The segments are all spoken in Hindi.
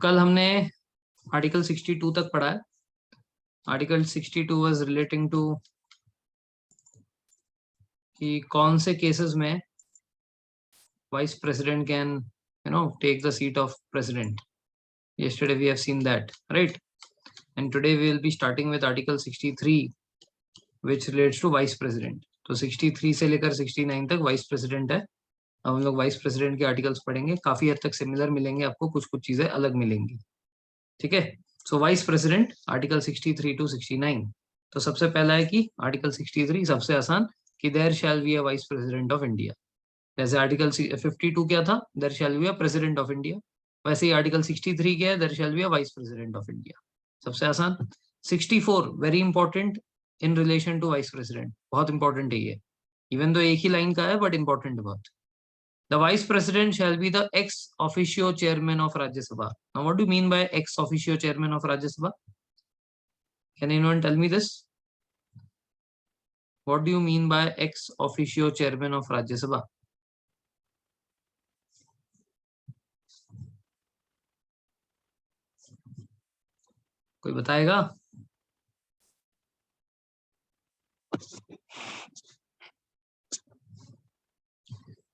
कल हमने आर्टिकल 62 तक पढ़ा है। आर्टिकल 62 वाज रिलेटिंग टू कि कौन से केसेस में vice president can take the seat of president. yesterday we have seen that, right? And today we will be starting with article 63 which relates to vice president। तो 63 से लेकर 69 तक वाइस प्रेसिडेंट है। अब हम लोग वाइस प्रेसिडेंट के आर्टिकल्स पढ़ेंगे, काफी हद तक सिमिलर मिलेंगे आपको, कुछ कुछ चीजें अलग मिलेंगी। ठीक है, सो वाइस प्रेसिडेंट आर्टिकल 63 टू 69। तो सबसे पहला है कि आर्टिकल 63 सबसे आसान कि there shall be a vice president of India. जैसे आर्टिकल 52 क्या था, there shall be a president of India, वैसे ही आर्टिकल 63 क्या है, there shall be a vice president of India. सबसे आसान। 64 very important in relation to vice president, बहुत इंपॉर्टेंट है ये, इवन तो एक ही लाइन का है बट इंपॉर्टेंट है बहुत। The vice president shall be the ex officio chairman of Rajya Sabha. Now, what do you mean by ex officio chairman of Rajya Sabha? Can anyone tell me this? What do you mean by ex officio chairman of Rajya Sabha? कोई बताएगा?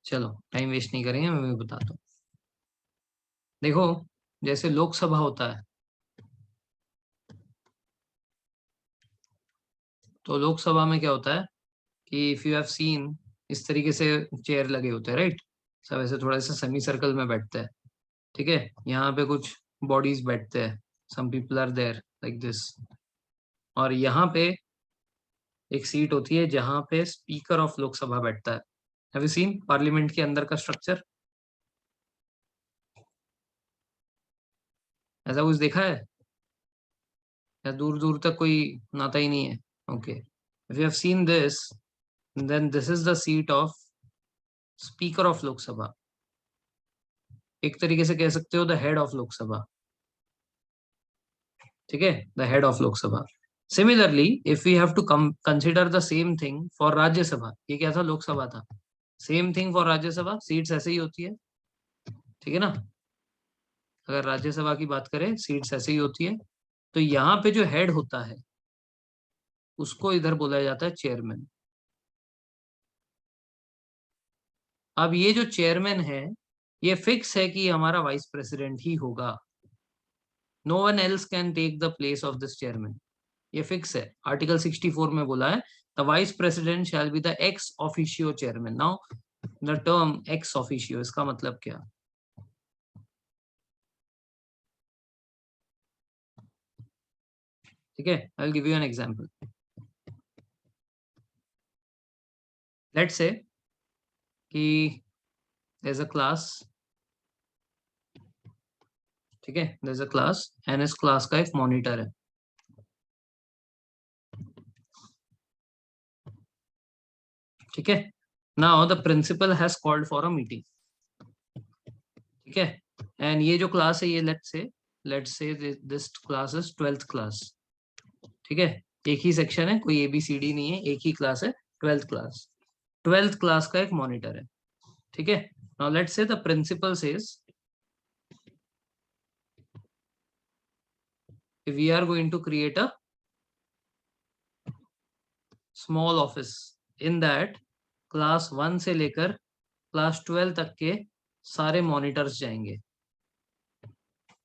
चलो टाइम वेस्ट नहीं करेंगे, मैं भी बताता हूँ। देखो, जैसे लोकसभा होता है, तो लोकसभा में क्या होता है कि इफ यू हैव सीन, इस तरीके से चेयर लगे होते हैं, राइट? सब ऐसे थोड़ा सा सेमी सर्कल में बैठते हैं। ठीक है, यहाँ पे कुछ बॉडीज बैठते हैं, some people are there like this. और यहाँ पे एक सीट होती है जहां पे स्पीकर ऑफ लोकसभा बैठता है। हैव यू सीन पार्लियामेंट के अंदर का स्ट्रक्चर? ऐसा कुछ देखा है या दूर दूर तक कोई नाता ही नहीं है? Okay, if you have seen this, then this is the seat of speaker of Lok Sabha. एक तरीके से कह सकते हो द हेड ऑफ लोकसभा। ठीक है, the head of Lok Sabha. Similarly if we have to consider the same thing for Rajya Sabha, ये क्या था, लोकसभा था, same thing for Rajya Sabha, seats ऐसे ही होती है। ठीक है ना, अगर राज्यसभा की बात करें सीट्स ऐसे ही होती है। तो यहाँ पे जो हेड होता है उसको इधर बोला जाता है चेयरमैन। अब ये जो चेयरमैन है ये फिक्स है कि हमारा वाइस प्रेसिडेंट ही होगा। No one else can take the place of this chairman, ये फिक्स है। आर्टिकल 64 में बोला है the vice president shall be the ex officio chairman. Now the term ex officio, इसका मतलब क्या? ठीक है, I will give you an example. Let's say कि देयर इज अ क्लास। ठीक है, there is a class and इस क्लास का एक मॉनिटर है। ठीक है, now the principal has called for a meeting. ठीक है, एंड ये जो क्लास है ये let's say this class is 12th class. ठीक है, एक ही सेक्शन है, कोई ABCD नहीं है, एक ही क्लास है, 12th क्लास। 12th क्लास का एक मॉनिटर है। ठीक है, now let's say the principal says we are going to create a small office in that class 1 से लेकर क्लास 12 तक के सारे मॉनिटर्स जाएंगे।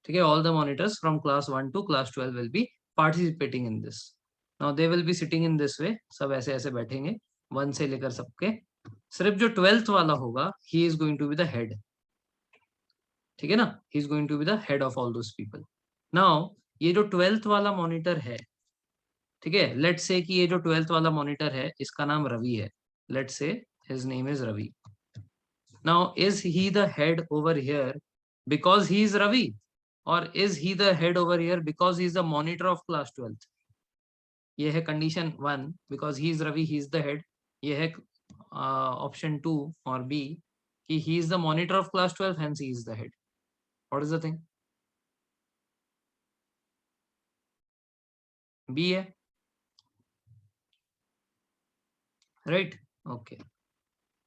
ठीक है, all the monitors from class 1 to class 12 will be participating in this. Now they will be sitting in this way, सब ऐसे ऐसे बैठेंगे 1 से लेकर सबके। सिर्फ जो 12th वाला होगा he is going to be the head. ठीक है ना, he is going to be the head of all those people. Now ये जो 12th वाला मॉनिटर है, ठीक है, लेट्स से कि ये जो 12th वाला मॉनिटर है इसका नाम रवि है। Let's say his name is Ravi. Now is he the head over here because he is Ravi, और is he the head over here because he is the monitor of class 12th? ये है condition 1, because he is Ravi he is the head. ये है ऑप्शन 2 और बी कि he is the monitor of class 12 hence he is the head. What is the thing? B है, right? Okay,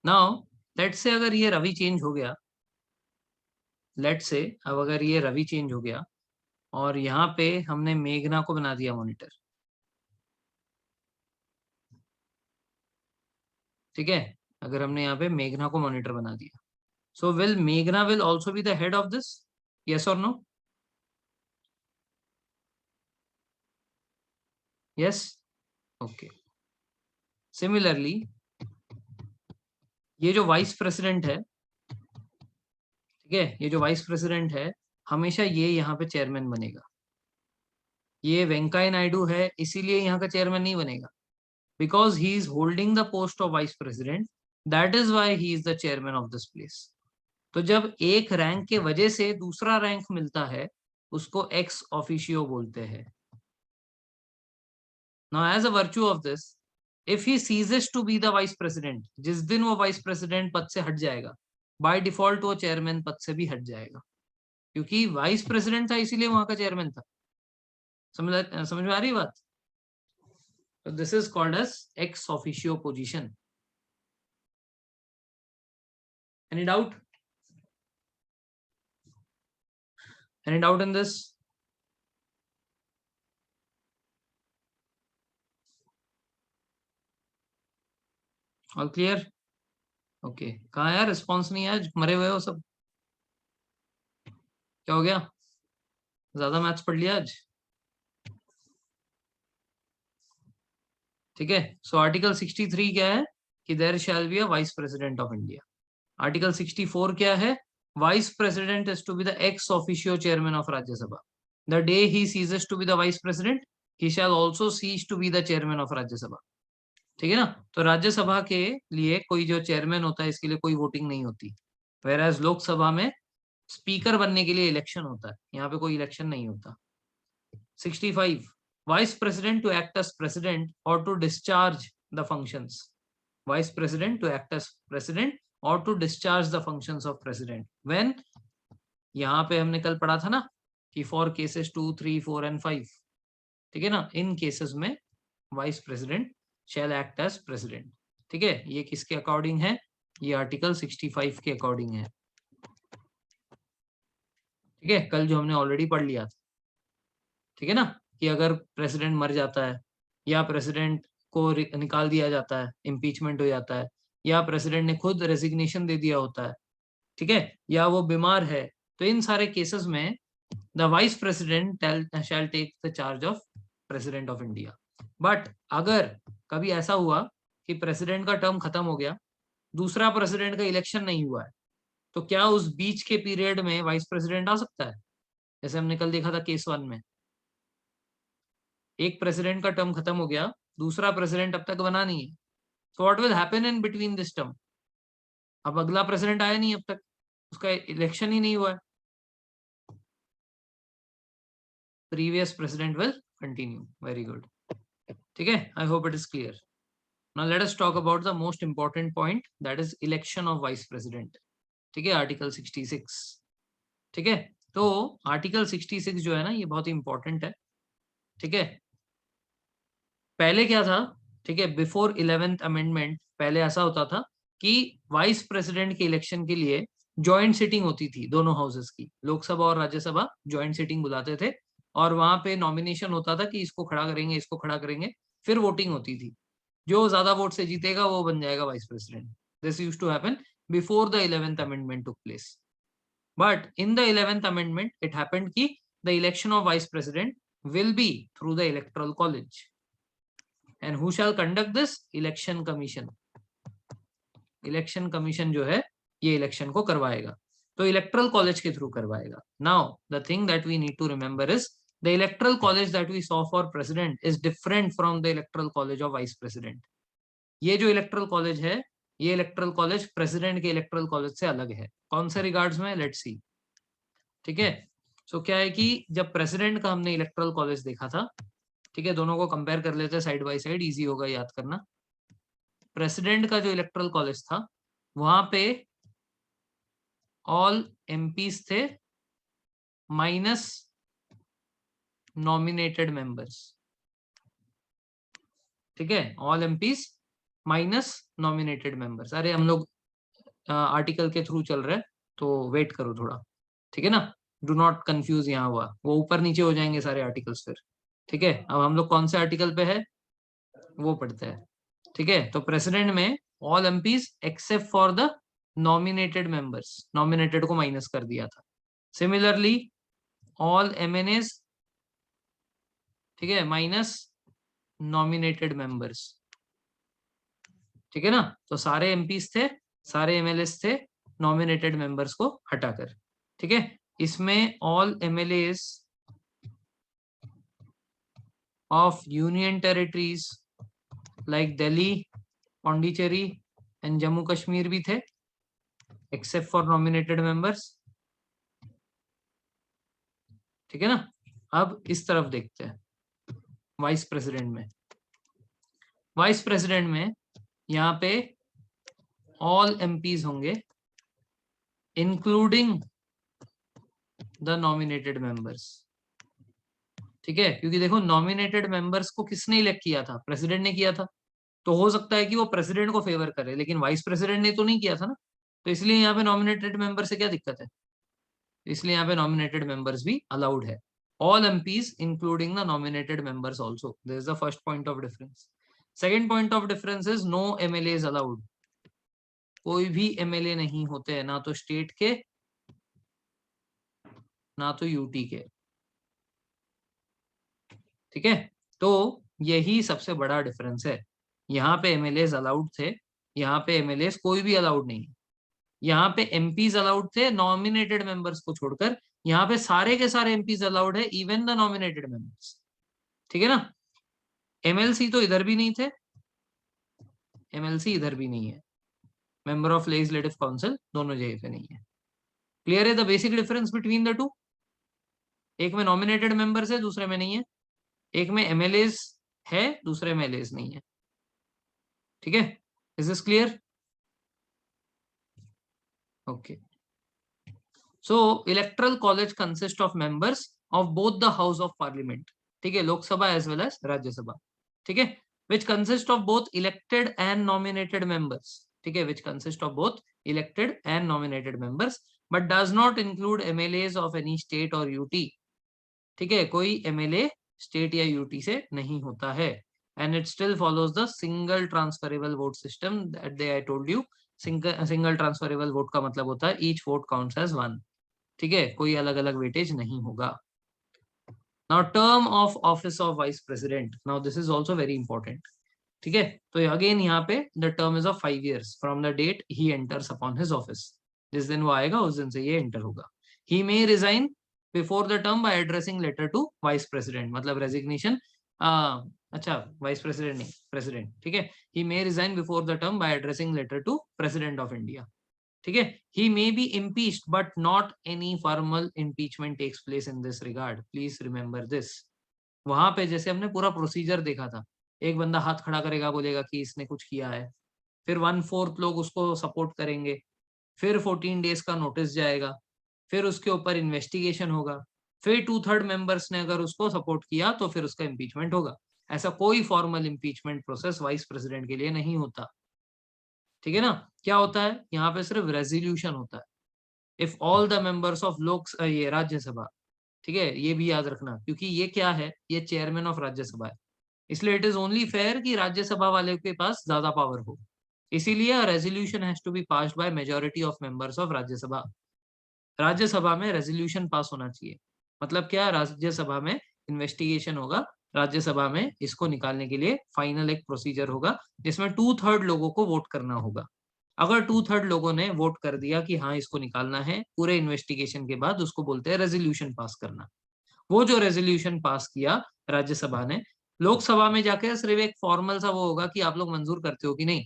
now let's say अगर ये रवि चेंज हो गया लेट से अब अगर ये रवि चेंज हो गया और यहाँ पे हमने मेघना को बना दिया मॉनिटर, ठीक है, अगर हमने यहाँ पे मेघना को मॉनिटर बना दिया, सो विल मेघना will also be the head of this, yes और नो? Yes, okay. सिमिलरली ये जो वाइस प्रेसिडेंट है, ठीक है, ये जो वाइस प्रेसिडेंट है हमेशा ये यहाँ पे चेयरमैन बनेगा। ये वेंकैया नायडू है इसीलिए यहाँ का चेयरमैन नहीं बनेगा, because he is holding the post of vice president, that is why he is the chairman of this place. तो जब एक रैंक के वजह से दूसरा रैंक मिलता है उसको एक्स ऑफिशियो बोलते हैं। Now as a virtue of this, if he ceases to be the vice president, जिस दिन वो वाइस प्रेसिडेंट पद से हट जाएगा, बाय डिफॉल्ट वो चेयरमैन पद से भी हट जाएगा, क्योंकि वाइस प्रेसिडेंट था इसीलिए वहां का चेयरमैन था। समझ में आ रही बात? तो this is called as ex officio position. Any doubt? Any doubt in this? All clear? Okay, कहाँ यार रिस्पॉन्स नहीं है, आज मरे हुए हो सब, क्या हो गया? ज्यादा मैथ्स पढ़ लिया आज? ठीक है, सो आर्टिकल 63 क्या है कि there shall be a vice president of India. Article 64 क्या है? Vice president is to be the ex officio chairman of Rajya Sabha. The day he ceases to be the vice president, he shall also cease to be the chairman of Rajya Sabha. ठीक है ना? तो राज्यसभा के लिए कोई जो चेयरमैन होता है इसके लिए कोई वोटिंग नहीं होती, वेयर लोकसभा में स्पीकर बनने के लिए इलेक्शन होता है, यहाँ पे कोई इलेक्शन नहीं होता। 65, vice president to act as president or to discharge the functions, vice president to act as president or to discharge the functions of president when, यहाँ पे हमने कल पढ़ा था ना कि फॉर केसेस 2, 3, 4 एंड 5, ठीक है ना, इन केसेस में vice president shall act as president. ठीक है, ये किसके अकॉर्डिंग है? ये आर्टिकल 65 के अकॉर्डिंग है। ठीक है, कल जो हमने ऑलरेडी पढ़ लिया था, ठीक है ना, कि अगर प्रेसिडेंट मर जाता है या प्रेसिडेंट को निकाल दिया जाता है, इम्पीचमेंट हो जाता है, या प्रेसिडेंट ने खुद रेजिग्नेशन दे दिया होता है, ठीक है, या वो बीमार है, तो इन सारे केसेस में the vice president shall take the charge of president of India. But अगर कभी ऐसा हुआ कि प्रेसिडेंट का टर्म खत्म हो गया, दूसरा प्रेसिडेंट का इलेक्शन नहीं हुआ है, तो क्या उस बीच के पीरियड में वाइस प्रेसिडेंट आ सकता है? जैसे हमने कल देखा था केस 1 में, एक प्रेसिडेंट का टर्म खत्म हो गया, दूसरा प्रेसिडेंट अब तक बना नहीं है, so what will happen in between this term? अब अगला प्रेसिडेंट आया नहीं अब तक, उसका इलेक्शन ही नहीं हुआ है, previous president will continue. Very good, ठीक है, I hope it is clear. Now let us talk about the most important point, that is election of vice president. ठीक है, आर्टिकल 66। ठीक है, तो आर्टिकल 66 जो है ना, ये बहुत ही इंपॉर्टेंट है। ठीक है, पहले क्या था? ठीक है, बिफोर 11th अमेंडमेंट पहले ऐसा होता था कि वाइस प्रेसिडेंट के इलेक्शन के लिए जॉइंट सिटिंग होती थी दोनों हाउसेस की, लोकसभा और राज्यसभा जॉइंट सिटिंग बुलाते थे, और वहां पे नॉमिनेशन होता था कि इसको खड़ा करेंगे, इसको खड़ा करेंगे, फिर वोटिंग होती थी, जो ज्यादा वोट से जीतेगा वो बन जाएगा vice president. This used to happen before the 11th amendment took place, but in the 11th amendment it happened कि the election of vice president will be through the electoral college, and who shall conduct this? Election commission. Election commission जो है ये इलेक्शन को करवाएगा, तो इलेक्टोरल कॉलेज के थ्रू करवाएगा। Now the thing that we need to remember is the electoral college that we saw for president is different from the electoral college of vice president. ये जो इलेक्टोरल कॉलेज है, ये इलेक्टोरल कॉलेज प्रेसिडेंट के इलेक्टोरल कॉलेज से अलग है। कौन से रिगार्ड्स में? Let's see. ठीक है, सो क्या है कि जब प्रेसिडेंट का हमने इलेक्टोरल कॉलेज देखा था, ठीक है, दोनों को कंपेयर कर लेते हैं साइड बाय साइड, इजी होगा याद करना। प्रेसिडेंट का जो इलेक्टोरल कॉलेज था वहां पे ऑल एमपीज थे माइनस नॉमिनेटेड मेंबर्स। ठीक है, all MPs minus nominated members. अरे हम लोग आर्टिकल के थ्रू चल रहे हैं तो वेट करो थोड़ा। ठीक है ना, डू नॉट कंफ्यूज यहाँ हुआ, वो ऊपर नीचे हो जाएंगे सारे आर्टिकल्स फिर। ठीक है, अब हम लोग कौन से आर्टिकल पे है वो पढ़ते हैं। ठीक है, तो प्रेसिडेंट में all MPs except for the nominated members, nominated को माइनस कर दिया था। सिमिलरली ऑल एमएनएस, ठीक है, माइनस नॉमिनेटेड मेंबर्स। ठीक है ना, तो सारे एमपीज थे, सारे एमएलएस थे, नॉमिनेटेड मेंबर्स को हटाकर। ठीक है, इसमें all MLAs of union territories like Delhi, Pondicherry and Jammu Kashmir भी थे, एक्सेप्ट फॉर नॉमिनेटेड मेंबर्स। ठीक है ना, अब इस तरफ देखते हैं वाइस प्रेसिडेंट में। वाइस प्रेसिडेंट में यहाँ पे ऑल एमपीज होंगे इंक्लूडिंग द नॉमिनेटेड मेंबर्स। ठीक है, क्योंकि देखो नॉमिनेटेड मेंबर्स को किसने इलेक्ट किया था, प्रेसिडेंट ने किया था, तो हो सकता है कि वो प्रेसिडेंट को फेवर करे, लेकिन वाइस प्रेसिडेंट ने तो नहीं किया था ना, तो इसलिए यहाँ पे नॉमिनेटेड मेंबर से क्या दिक्कत है, इसलिए यहाँ पे नॉमिनेटेड मेंबर्स भी अलाउड है। All MPs including the nominated members also, this is the first point of difference. Second point of difference is no MLA is allowed, कोई भी एमएलए नहीं होते हैं, ना तो स्टेट के ना तो यूटी के। ठीक है, तो यही सबसे बड़ा डिफरेंस है। यहाँ पे एमएलए अलाउड थे, यहाँ पे एमएलए कोई भी अलाउड नहीं है। यहाँ पे एमपीज अलाउड थे नॉमिनेटेड मेंबर्स को छोड़कर, यहाँ पे सारे के सारे एमपीज अलाउड है, इवन द नॉमिनेटेड मेंबर्स। ठीक है ना, एमएलसी तो इधर भी नहीं थे, एमएलसी इधर भी नहीं है, मेंबर ऑफ लेजिस्लेटिव काउंसिल दोनों जगह पे नहीं है। क्लियर है the basic difference between the two, एक में नॉमिनेटेड मेंबर्स है, दूसरे में नहीं है, एक में एमएलए है, दूसरे में एमएलए नहीं है। ठीक है, is this clear? Okay, so electoral college consist of members of both the house of parliament. ठीक है, Lok Sabha as well as Rajya Sabha. ठीक है, which consist of both elected and nominated members. ठीक है, which consist of both elected and nominated members, but does not include MLAs of any state or UT. ठीक है, कोई MLA स्टेट या यूटी से नहीं होता है, and it still follows the single transferable vote system that day I told you. single transferable vote का मतलब होता है each vote counts as one. ठीक है, कोई अलग अलग वेटेज नहीं होगा। Now term of office of vice president, now this is also very important. ठीक है, तो अगेन यहाँ पे the term is of 5 years from the date he enters upon his office, जिस दिन वो आएगा उस दिन से ये एंटर होगा। He may resign before the term by addressing letter to vice president, मतलब रेजिग्नेशन, अच्छा वाइस प्रेसिडेंट नहीं, प्रेसिडेंट। ठीक है, he may resign before the term by addressing letter to president of India. ठीक है, he may be impeached but not any formal impeachment takes place in this regard, please remember this. वहां पे जैसे हमने पूरा प्रोसीजर देखा था, एक बंदा हाथ खड़ा करेगा, बोलेगा कि इसने कुछ किया है, फिर 1/4 लोग उसको सपोर्ट करेंगे, फिर 14 डेज का नोटिस जाएगा, फिर उसके ऊपर इन्वेस्टिगेशन होगा, फिर 2/3 मेंबर्स ने अगर उसको सपोर्ट किया तो फिर उसका इम्पीचमेंट होगा। ऐसा कोई formal impeachment process vice president के लिए नहीं होता। ठीक है ना, क्या होता है यहाँ पे, सिर्फ रेजोल्यूशन होता है। If all the members of ये राज्यसभा, ठीक है, ये भी याद रखना, क्योंकि ये क्या है, ये चेयरमैन ऑफ राज्यसभा है, इसलिए इट इज ओनली फेयर कि राज्यसभा वाले के पास ज्यादा पावर हो, इसीलिए resolution has to be passed by majority of members of Rajya Sabha. Rajya Sabha में रेजोल्यूशन पास होना चाहिए, मतलब क्या, राज्यसभा में इन्वेस्टिगेशन होगा, राज्यसभा में इसको निकालने के लिए फाइनल एक प्रोसीजर होगा, जिसमें 2/3 लोगों को वोट करना होगा। अगर 2/3 लोगों ने वोट कर दिया कि हाँ इसको निकालना है, पूरे इन्वेस्टिगेशन के बाद उसको बोलते हैं रेजोल्यूशन पास करना। वो जो रेजोल्यूशन पास किया राज्यसभा ने, लोकसभा में जाकर सिर्फ एक फॉर्मल सा वो होगा कि आप लोग मंजूर करते हो कि नहीं।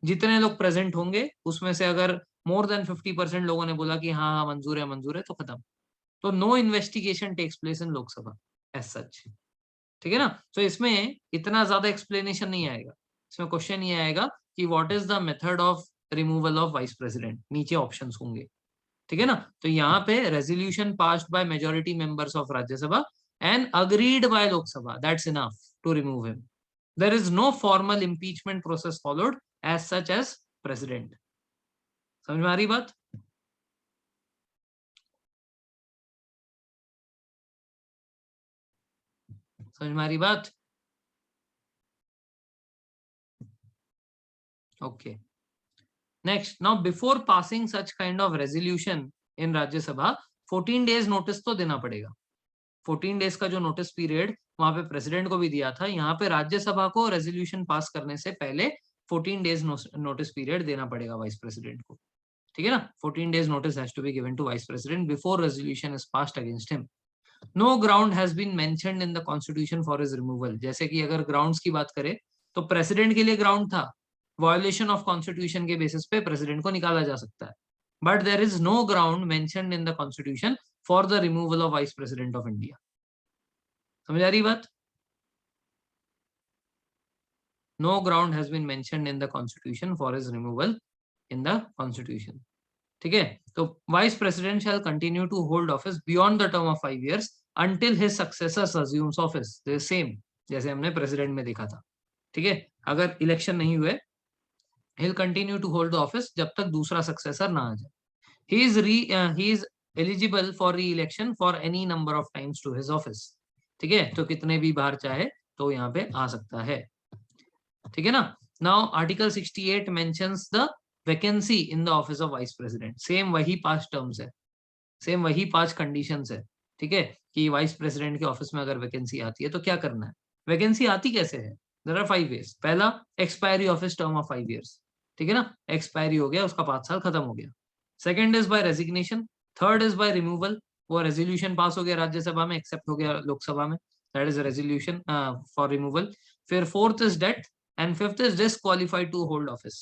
जितने लोग प्रेजेंट होंगे उसमें से अगर मोर देन 50% लोगों ने बोला कि हाँ हाँ मंजूर है, तो खत्म। तो no investigation takes place in Lok Sabha as such. ठीक है ना, तो इसमें इतना ज्यादा एक्सप्लेनेशन नहीं आएगा, इसमें क्वेश्चन ये आएगा कि what is the method of removal of vice president, नीचे ऑप्शंस होंगे। ठीक है ना, तो यहाँ पे resolution passed by majority members of Rajya Sabha and agreed by Lok Sabha, that's enough to remove him. There is no formal impeachment process followed as such as president. समझ में आ रही बात? समझ में आ रही बात? Okay, next, now before passing such kind of resolution in Rajya Sabha 14 days notice तो देना पड़ेगा। 14 डेज का जो नोटिस पीरियड वहां पे प्रेसिडेंट को भी दिया था, यहाँ पे राज्यसभा को रेजोल्यूशन पास करने से पहले 14 डेज नोटिस पीरियड देना पड़ेगा वाइस प्रेसिडेंट को, ठीक है ना। 14 days notice has to be given to vice president before resolution is passed against him. No ground has been mentioned in the constitution for his removal. जैसे कि अगर ग्राउंड्स की बात करें तो प्रेसिडेंट के लिए ग्राउंड था, वायोलेशन ऑफ कॉन्स्टिट्यूशन के बेसिस पे प्रेसिडेंट को निकाला जा सकता है, but there is no ground mentioned in the constitution for the removal of vice president of India. समझ आ रही बात? No ground has been mentioned in the constitution for his removal in the constitution. ठीक है, तो vice president shall continue to hold office beyond the term of 5 years until his successor assumes office. The same जैसे हमने प्रेसिडेंट में देखा था, ठीक है। अगर इलेक्शन नहीं हुए, he'll continue to hold the office जब तक दूसरा सक्सेसर ना आ जाए। he is eligible for re-election for any number of times to his office. ठीक है, तो कितने भी बार चाहे तो यहाँ पे आ सकता है, ठीक है ना। Now article 68 mentions the vacancy in the office of vice president. Same वही 5 टर्म्स है, सेम वही 5 कंडीशंस है, ठीक है, कि वाइस प्रेसिडेंट के ऑफिस में अगर वैकेंसी आती है तो क्या करना है। वैकेंसी आती कैसे है? There are 5 ways. पहला, expiry of his term of 5 years, ठीक है ना, एक्सपायरी हो गया, उसका 5 साल खत्म हो गया। Second is by resignation. Third is by removal, वो रेजोल्यूशन पास हो गया राज्यसभा में, एक्सेप्ट हो गया लोकसभा में, that is resolution for removal. फिर fourth is death and fifth is disqualified to hold office,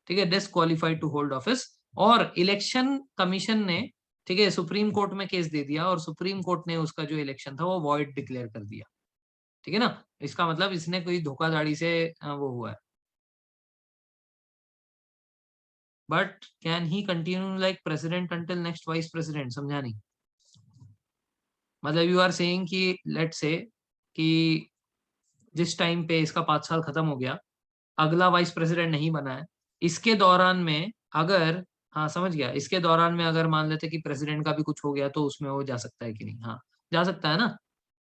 ठीक है, डिसक्वालिफाइड टू होल्ड ऑफिस। और इलेक्शन कमीशन ने, ठीक है, सुप्रीम कोर्ट में केस दे दिया और सुप्रीम कोर्ट ने उसका जो इलेक्शन था वो वॉइड डिक्लेयर कर दिया, ठीक है ना। इसका मतलब इसने कोई धोखाधड़ी से वो हुआ है। But can he continue like president until next vice president? समझा नहीं। मतलब यू आर सेइंग कि लेट से कि जिस टाइम पे इसका 5 साल खत्म हो गया, अगला वाइस प्रेसिडेंट नहीं बना है, इसके दौरान में अगर, हाँ समझ गया, इसके दौरान में अगर मान लेते कि प्रेसिडेंट का भी कुछ हो गया तो उसमें वो जा सकता है कि नहीं? हाँ, जा सकता है ना,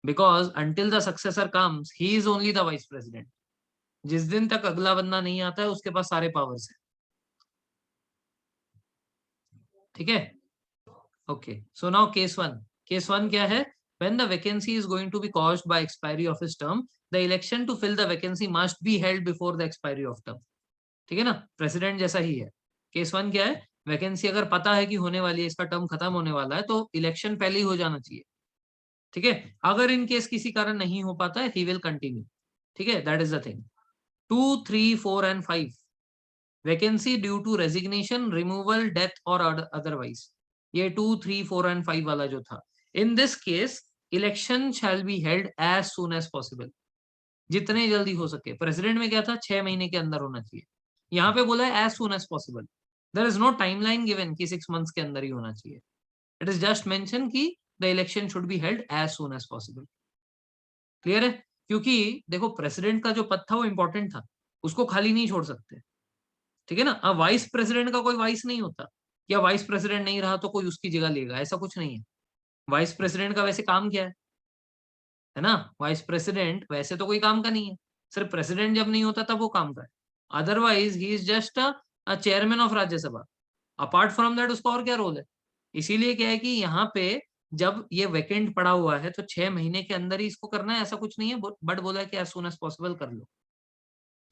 because until the successor comes he is only the vice president. जिस दिन तक अगला बंदा नहीं आता है उसके पास सारे पावर्स है, ठीक है। Okay, so now case one. Case one क्या है? when the vacancy is going to be caused by expiry of his term, the election to fill the vacancy must be held before the expiry of term, ठीक है ना, प्रेसिडेंट जैसा ही है। केस वन क्या है? वैकेंसी अगर पता है कि होने वाली है, इसका टर्म खत्म होने वाला है, तो इलेक्शन पहले ही हो जाना चाहिए, ठीक है। अगर इन केस किसी कारण नहीं हो पाता है, ही विल कंटिन्यू, ठीक है, that is the thing. 2, 3, 4 and 5, vacancy due to resignation, removal, death और अदरवाइज, ये 2, 3, 4 एंड 5 वाला जो था, in this case election shall be held as soon as possible, जितने जल्दी हो सके। प्रेसिडेंट में क्या था? 6 महीने के अंदर होना चाहिए, यहाँ पे बोला है as soon as possible. There is no timeline given कि 6 मंथ्स के अंदर ही होना चाहिए। इट इज जस्ट मेंशन कि the election should be held as soon as possible. Clear है? क्योंकि देखो, प्रेसिडेंट का जो पद था वो इंपॉर्टेंट था, उसको खाली नहीं छोड़ सकते, ठीक है ना। अब वाइस प्रेसिडेंट का कोई वाइस नहीं होता, या वाइस प्रेसिडेंट नहीं रहा तो कोई उसकी जगह लेगा, ऐसा कुछ नहीं है। वाइस प्रेसिडेंट का वैसे काम क्या है ना, वाइस प्रेसिडेंट वैसे तो कोई काम का नहीं है, सिर्फ प्रेसिडेंट जब नहीं होता तब वो काम का है। Otherwise he is just a chairman of Rajya Sabha. Apart from that उसका और क्या रोल है? इसीलिए क्या है कि यहाँ पे जब ये वैकेंट पड़ा हुआ है तो 6 महीने के अंदर ही इसको करना है, ऐसा कुछ नहीं है, बट बोला है कि एज सुन एज पॉसिबल कर लो,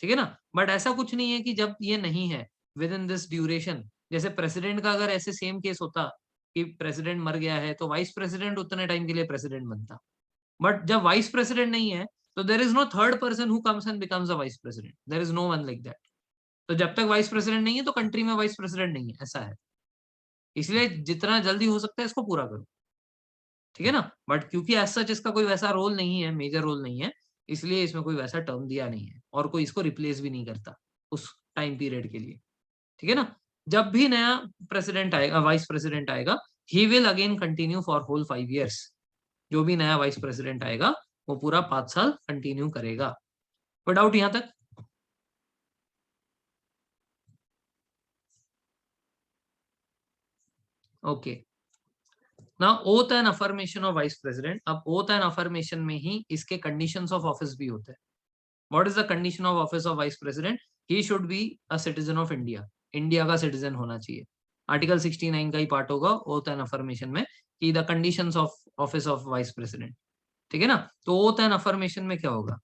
ठीक है ना। बट ऐसा कुछ नहीं है कि जब ये नहीं है विद इन दिस ड्यूरेशन, जैसे प्रेसिडेंट का अगर ऐसे सेम केस होता कि प्रेसिडेंट मर गया है तो वाइस प्रेसिडेंट उतने टाइम के लिए प्रेसिडेंट बनता, बट जब वाइस प्रेसिडेंट नहीं है तो there is no third person who comes and becomes a vice president, there is no one like that. तो जब तक वाइस प्रेसिडेंट नहीं है तो कंट्री में वाइस प्रेसिडेंट नहीं है, ऐसा है। इसलिए जितना जल्दी हो सकता है इसको पूरा करो, ठीक है ना। बट क्योंकि एज सच इसका कोई वैसा रोल नहीं है, मेजर रोल नहीं है, इसलिए इसमें कोई वैसा टर्म दिया नहीं है और कोई इसको रिप्लेस भी नहीं करता उस टाइम पीरियड के लिए, ठीक है ना। जब भी नया प्रेसिडेंट आएगा, वाइस प्रेसिडेंट आएगा, he will again continue for whole 5 years. जो भी नया वाइस प्रेसिडेंट आएगा वो पूरा 5 साल कंटिन्यू करेगा। कोई डाउट यहां तक? Okay, now oath and affirmation of vice president. अब ओथ एंड अफर्मेशन में ही इसके कंडीशंस ऑफ ऑफिस भी होते हैं. What is the condition of office of vice president? He should be a citizen of India. India का सिटीजन होना चाहिए. आर्टिकल 69 का ही पार्ट होगा ओथ एंड अफर्मेशन में कि the conditions of office of vice president. ठीक है ना. तो ओथ एंड अफर्मेशन में क्या होगा?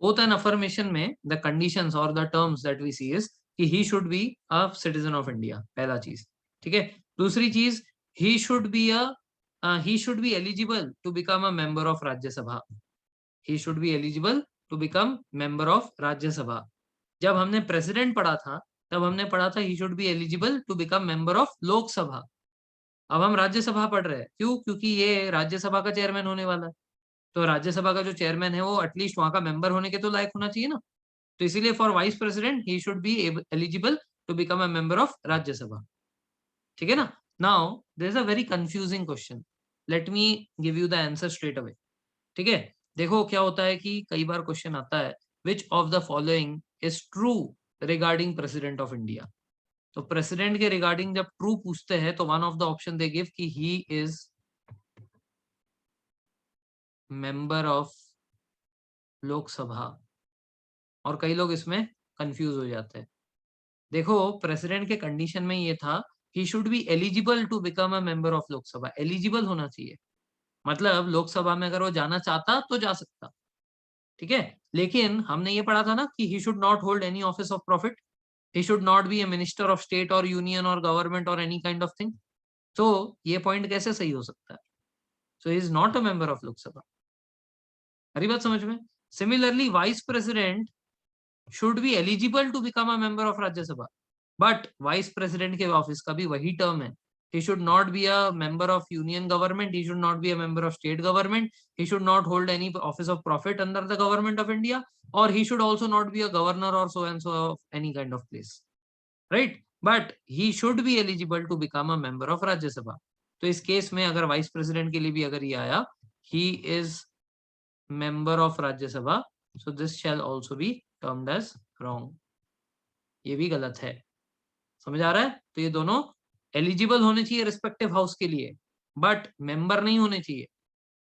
ओथ एंड अफर्मेशन में द कंडीशंस और the terms that we see is कि he should be a citizen of India. पहला चीज. ठीक है. दूसरी चीज, he should be he should be eligible to become a member of Rajya Sabha. He should be eligible to become member of Rajya Sabha. जब हमने प्रेसिडेंट पढ़ा था तब हमने पढ़ा था he should be eligible to become member of लोक सभा. अब हम राज्यसभा पढ़ रहे हैं. क्यों? क्योंकि ये राज्यसभा का चेयरमैन होने वाला है. तो राज्यसभा का जो चेयरमैन है वो एटलीस्ट वहां का मेंबर होने के तो लायक होना चाहिए ना. तो इसीलिए for vice president he should be eligible to become a member of Rajya Sabha. ठीक है ना. Now there is a very confusing question. Let me give you the answer straight away. ठीक है. देखो क्या होता है कि कई बार क्वेश्चन आता है which of the following is true regarding president of India. तो प्रेसिडेंट के रिगार्डिंग जब ट्रू पूछते हैं तो one of the option they give कि he is member of Lok Sabha. और कई लोग इसमें कंफ्यूज हो जाते हैं. देखो प्रेसिडेंट के कंडीशन में ये था he should be eligible to become a member of Lok Sabha. Eligible होना चाहिए. मतलब लोकसभा में अगर वो जाना चाहता तो जा सकता. ठीक है. लेकिन हमने ये पढ़ा था ना कि he should not hold any office of profit. He should not be a minister of state और यूनियन और गवर्नमेंट और एनी काइंड ऑफ थिंग. तो ये पॉइंट कैसे सही हो सकता है? So he is not a member of Lok Sabha. हरी बात समझ में. Similarly vice president should be eligible to become a member of Rajya Sabha. But vice president के ऑफिस का भी वही टर्म है. He should not be a member of union government. He should not be a member of state government. He should not hold any office of profit under the government of India. Or he should also not be a governor or so and so of any kind of place. Right? But he should be eligible to become a member of Rajya Sabha. तो इस केस में अगर वाइस प्रेसिडेंट के लिए भी अगर ये आया he is member of Rajya Sabha, so this shall also be termed as wrong. ये भी गलत है. समझ आ रहा है. तो ये दोनों एलिजिबल होने चाहिए रिस्पेक्टिव हाउस के लिए बट मेंबर नहीं होने चाहिए.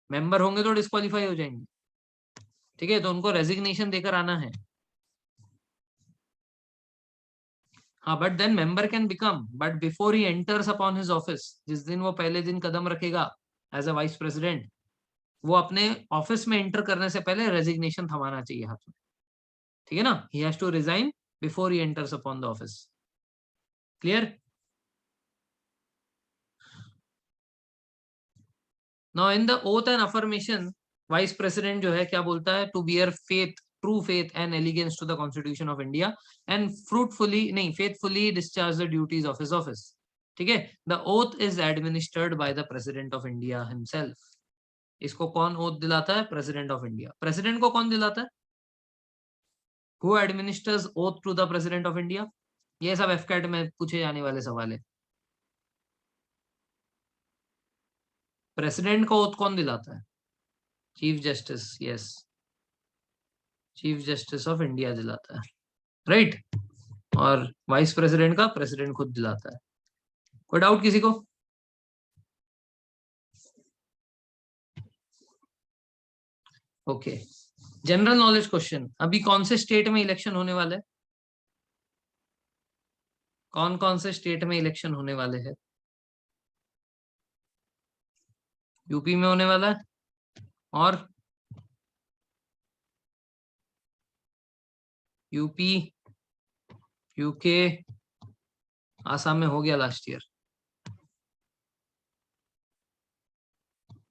मेंबर होंगे तो डिस्क्वालीफाई हो जाएंगे. ठीक है. तो उनको रेजिग्नेशन देकर आना है. हाँ but then member can become but before he enters upon his office. जिस दिन वो पहले दिन कदम रखेगा एज अ वाइस प्रेसिडेंट वो अपने ऑफिस में एंटर करने से पहले रेजिग्नेशन थमाना चाहिए हाथ में. ठीक है ना. He has to resign before he enters upon the office. Clear. Now in the oath and affirmation vice president जो है क्या बोलता है? To bear faith true faith and allegiance to the constitution of India and fruitfully नहीं faithfully discharge the duties of his office. ठीक है. The oath is administered by the president of India himself. इसको कौन ओथ दिलाता है? President of India. प्रेसिडेंट को कौन दिलाता है? Who administers oath to the president of India? ये सब एफकेट में पूछे जाने वाले सवाल है. प्रेसिडेंट को ओथ कौन दिलाता है? Chief justice. Yes. Chief justice of India दिलाता है. राइट. और वाइस प्रेसिडेंट का प्रेसिडेंट खुद दिलाता है. कोई डाउट किसी को? ओके. General knowledge question. अभी कौन से स्टेट में इलेक्शन होने वाले हैं? कौन कौन से स्टेट में इलेक्शन होने वाले हैं? यूपी में होने वाला है. और यूपी, यूके, आसाम में हो गया लास्ट ईयर.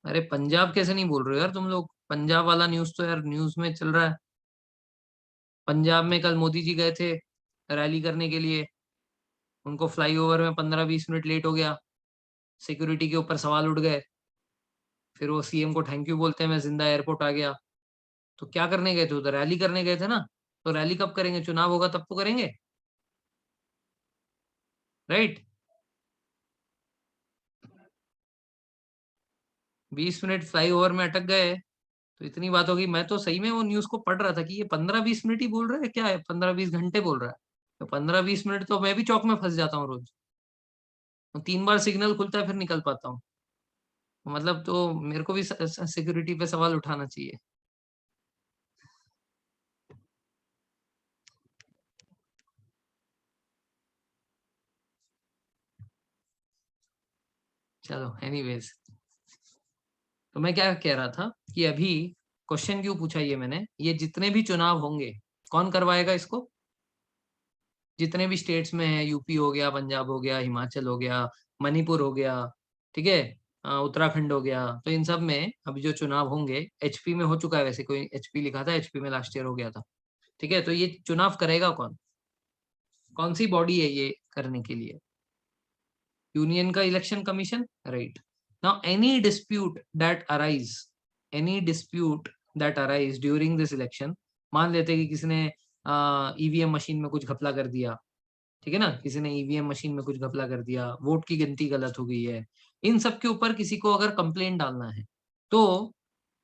अरे पंजाब कैसे नहीं बोल रहे हो यार तुम लोग? पंजाब वाला न्यूज तो यार न्यूज में चल रहा है. पंजाब में कल मोदी जी गए थे रैली करने के लिए. उनको फ्लाईओवर में 15-20 मिनट लेट हो गया. सिक्योरिटी के ऊपर सवाल उठ गए. फिर वो सीएम को थैंक यू बोलते हैं मैं जिंदा एयरपोर्ट आ गया. तो क्या करने गए थे उधर? रैली करने गए थे ना. तो रैली कब करेंगे? चुनाव होगा तब तो करेंगे. राइट. 20 मिनट फ्लाईओवर में अटक गए तो इतनी बात होगी. मैं तो सही में वो न्यूज को पढ़ रहा था कि ये 15-20 मिनट ही बोल रहा है क्या है? 15-20 घंटे बोल रहा है. तो 15-20 मिनट तो मैं भी चौक में फंस जाता हूँ रोज। 3 बार सिग्नल खुलता है फिर निकल पाता हूँ। मतलब तो मेरे को भी सिक्योरिटी पे सवाल उठाना चाहिए। चलो एनीवेज, तो मैं क्या कह रहा था कि अभी क्वेश्चन क्यों पूछा ये मैंने, ये जितने भी चुनाव होंगे कौन करवाएगा इसको, जितने भी स्टेट्स में है, यूपी हो गया, पंजाब हो गया, हिमाचल हो गया, मणिपुर हो गया, ठीक है, उत्तराखंड हो गया, तो इन सब में अभी जो चुनाव होंगे, एचपी में हो चुका है, वैसे कोई एचपी लिखा था, एचपी में लास्ट ईयर हो गया था, ठीक है, तो ये चुनाव करेगा कौन, कौन सी बॉडी है ये करने के लिए, यूनियन का election commission, right. Now any dispute that arise, any dispute that arise during this election, मान लेते हैं कि किसी ने ईवीएम मशीन में कुछ घपला कर दिया, ठीक है ना, किसी ने ईवीएम मशीन में कुछ घपला कर दिया, वोट की गिनती गलत हो गई है, इन सब के ऊपर किसी को अगर कंप्लेंट डालना है तो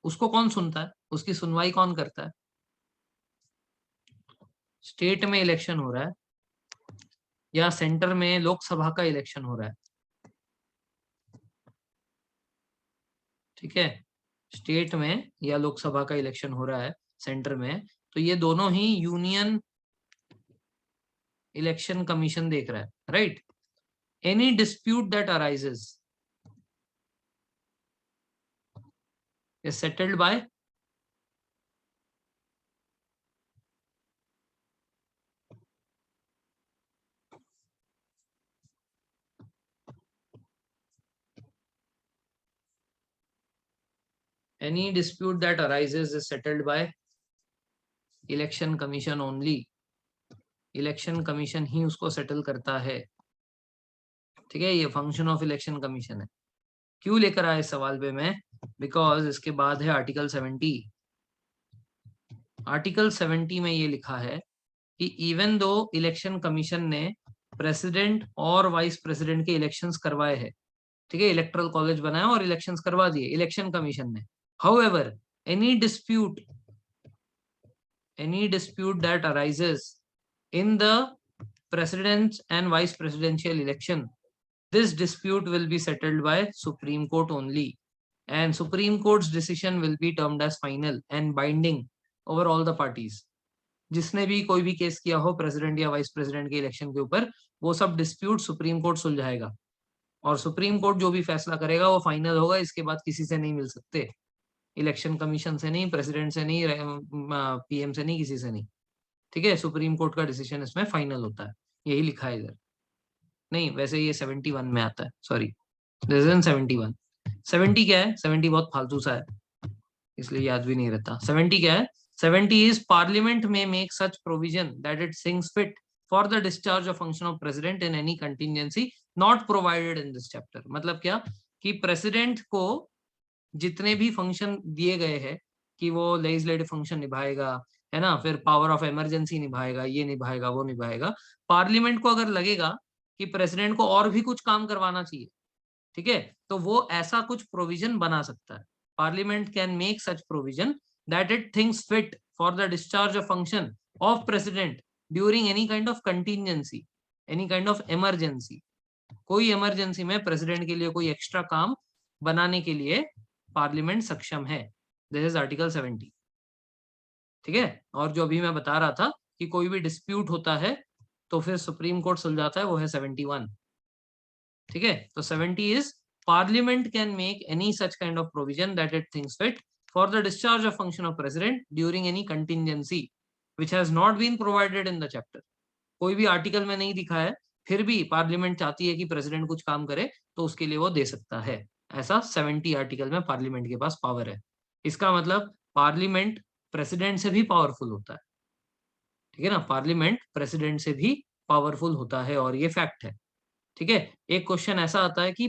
उसको कौन सुनता है, उसकी सुनवाई कौन करता है। स्टेट में इलेक्शन हो रहा है या सेंटर में लोकसभा का इलेक्शन हो रहा है, ठीक है, स्टेट में या लोकसभा का इलेक्शन हो रहा है सेंटर में, तो ये दोनों ही यूनियन इलेक्शन कमीशन देख रहा है, right. Any dispute that arises is settled by any dispute that arises is settled by election commission only, election commission ही उसको सेटल करता है, ठीक है, ये फंक्शन ऑफ इलेक्शन कमीशन है। क्यों लेकर आया इस सवाल पे मैं, बिकॉज इसके बाद है आर्टिकल 70। आर्टिकल 70 में ये लिखा है कि इवन दो इलेक्शन कमीशन ने प्रेसिडेंट और वाइस प्रेसिडेंट के इलेक्शंस करवाए हैं, ठीक है, इलेक्टरल कॉलेज बनाया और इलेक्शंस करवा दिए इलेक्शन कमीशन ने, however any dispute, any dispute that arises in the president and vice presidential election, this dispute will be settled by Supreme Court only, and Supreme Court's decision will be termed as final and binding over all the parties. जिसने भी कोई भी केस किया हो प्रेसिडेंट या वाइस प्रेसिडेंट के इलेक्शन के ऊपर, वो सब डिस्प्यूट सुप्रीम कोर्ट सुलझाएगा, और सुप्रीम कोर्ट जो भी फैसला करेगा वो फाइनल होगा, इसके बाद किसी से नहीं मिल सकते, इलेक्शन कमीशन से नहीं, प्रेसिडेंट से नहीं, पीएम से नहीं, किसी से नहीं, ठीक है, सुप्रीम कोर्ट का डिसीजन इसमें फाइनल होता है, यही लिखा है इधर। नहीं वैसे ये 71 में आता है, सॉरी, दिस इज 71। 70 क्या है, 70 बहुत फालतू सा है, इसलिए याद भी नहीं रहता। 70 क्या है, 70 इज पार्लियामेंट में make such provision that it thinks fit for the discharge of function of president in any contingency not provided in this chapter. मतलब क्या, कि प्रेसिडेंट को जितने भी फंक्शन दिए गए हैं कि वो लेजिस्लेटिव फंक्शन निभाएगा, है ना, फिर पावर ऑफ इमरजेंसी निभाएगा, ये निभाएगा, वो निभाएगा, पार्लियामेंट को अगर लगेगा कि प्रेसिडेंट को और भी कुछ काम करवाना चाहिए, ठीक है, तो वो ऐसा कुछ प्रोविजन बना सकता है। Parliament can make such provision that it thinks fit for the discharge of function of president during any kind of contingency, any kind of emergency. कोई इमरजेंसी में प्रेसिडेंट के लिए कोई एक्स्ट्रा काम बनाने के लिए पार्लियामेंट सक्षम है, दिस इज आर्टिकल 70, ठीक है। और जो अभी मैं बता रहा था कि कोई भी डिस्प्यूट होता है तो फिर सुप्रीम कोर्ट सुलझाता है, वो है 71, ठीक है। तो 70 is parliament can make any such kind of provision that it thinks fit for the discharge of function of president during any contingency which has not been provided in the chapter. कोई भी आर्टिकल में नहीं दिखा है, फिर भी पार्लियामेंट चाहती है कि प्रेसिडेंट कुछ काम करे तो उसके लिए वो दे सकता है, ऐसा 70 आर्टिकल में पार्लियामेंट के पास पावर है। इसका मतलब पार्लियामेंट प्रेसिडेंट से भी पावरफुल होता है, ठीक है ना, पार्लियामेंट प्रेसिडेंट से भी पावरफुल होता है, और ये फैक्ट है, ठीक है। एक क्वेश्चन ऐसा आता है कि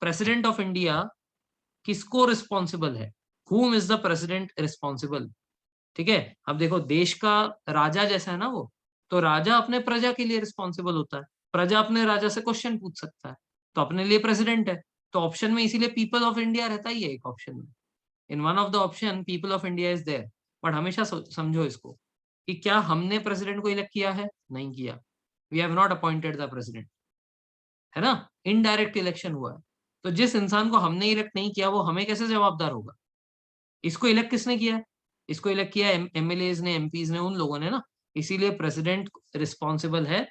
प्रेसिडेंट ऑफ इंडिया किसको रिस्पॉन्सिबल है, हुम इज द प्रेसिडेंट रिस्पॉन्सिबल, ठीक है। अब देखो देश का राजा जैसा है ना वो, तो राजा अपने प्रजा के लिए रिस्पॉन्सिबल होता है, प्रजा अपने राजा से क्वेश्चन पूछ सकता है, तो अपने लिए प्रेसिडेंट है, तो ऑप्शन में इसीलिए पीपल ऑफ इंडिया रहता ही है एक ऑप्शन में, in one of the option people of India is there. But हमेशा समझो इसको कि क्या हमने प्रेसिडेंट को इलेक्ट किया है, नहीं किया, we have not appointed the president, है ना, इनडायरेक्ट इलेक्शन हुआ है। तो जिस इंसान को हमने इलेक्ट नहीं किया वो हमें कैसे जवाबदार होगा? इसको इलेक्ट किसने किया है? इसको इलेक्ट किया एमएलएज ने, एमपीज ने, उन लोगों ने ना। इसीलिए प्रेसिडेंट रिस्पॉन्सिबल है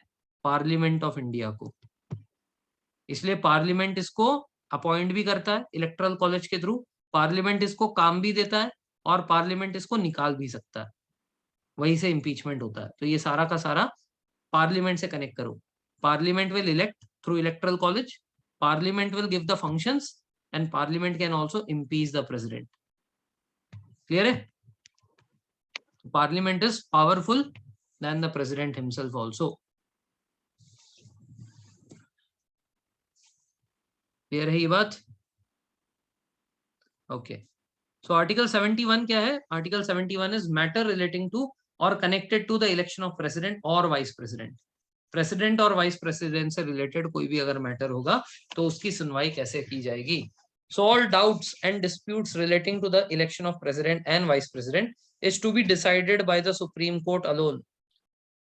पार्लियामेंट ऑफ इंडिया को। इसलिए पार्लियामेंट इसको अपॉइंट भी करता है इलेक्टोरल कॉलेज के थ्रू, पार्लियामेंट इसको काम भी देता है, और पार्लियामेंट इसको निकाल भी सकता है। वहीं से इम्पीचमेंट होता है। तो ये सारा का सारा पार्लियामेंट से कनेक्ट करो। Parliament will elect through electoral college, parliament will give the functions, and parliament can also impeach the president. Clear है? Parliament is powerful than the president himself also. Clear है ये बात? ओके। सो आर्टिकल 71 क्या है? Article 71 is matter relating to और connected to the election of president और वाइस प्रेसिडेंट। प्रेसिडेंट और वाइस प्रेसिडेंट से रिलेटेड कोई भी अगर मैटर होगा तो उसकी सुनवाई कैसे की जाएगी? So all doubts and disputes relating to the election of president and vice president is to be decided by the supreme court alone,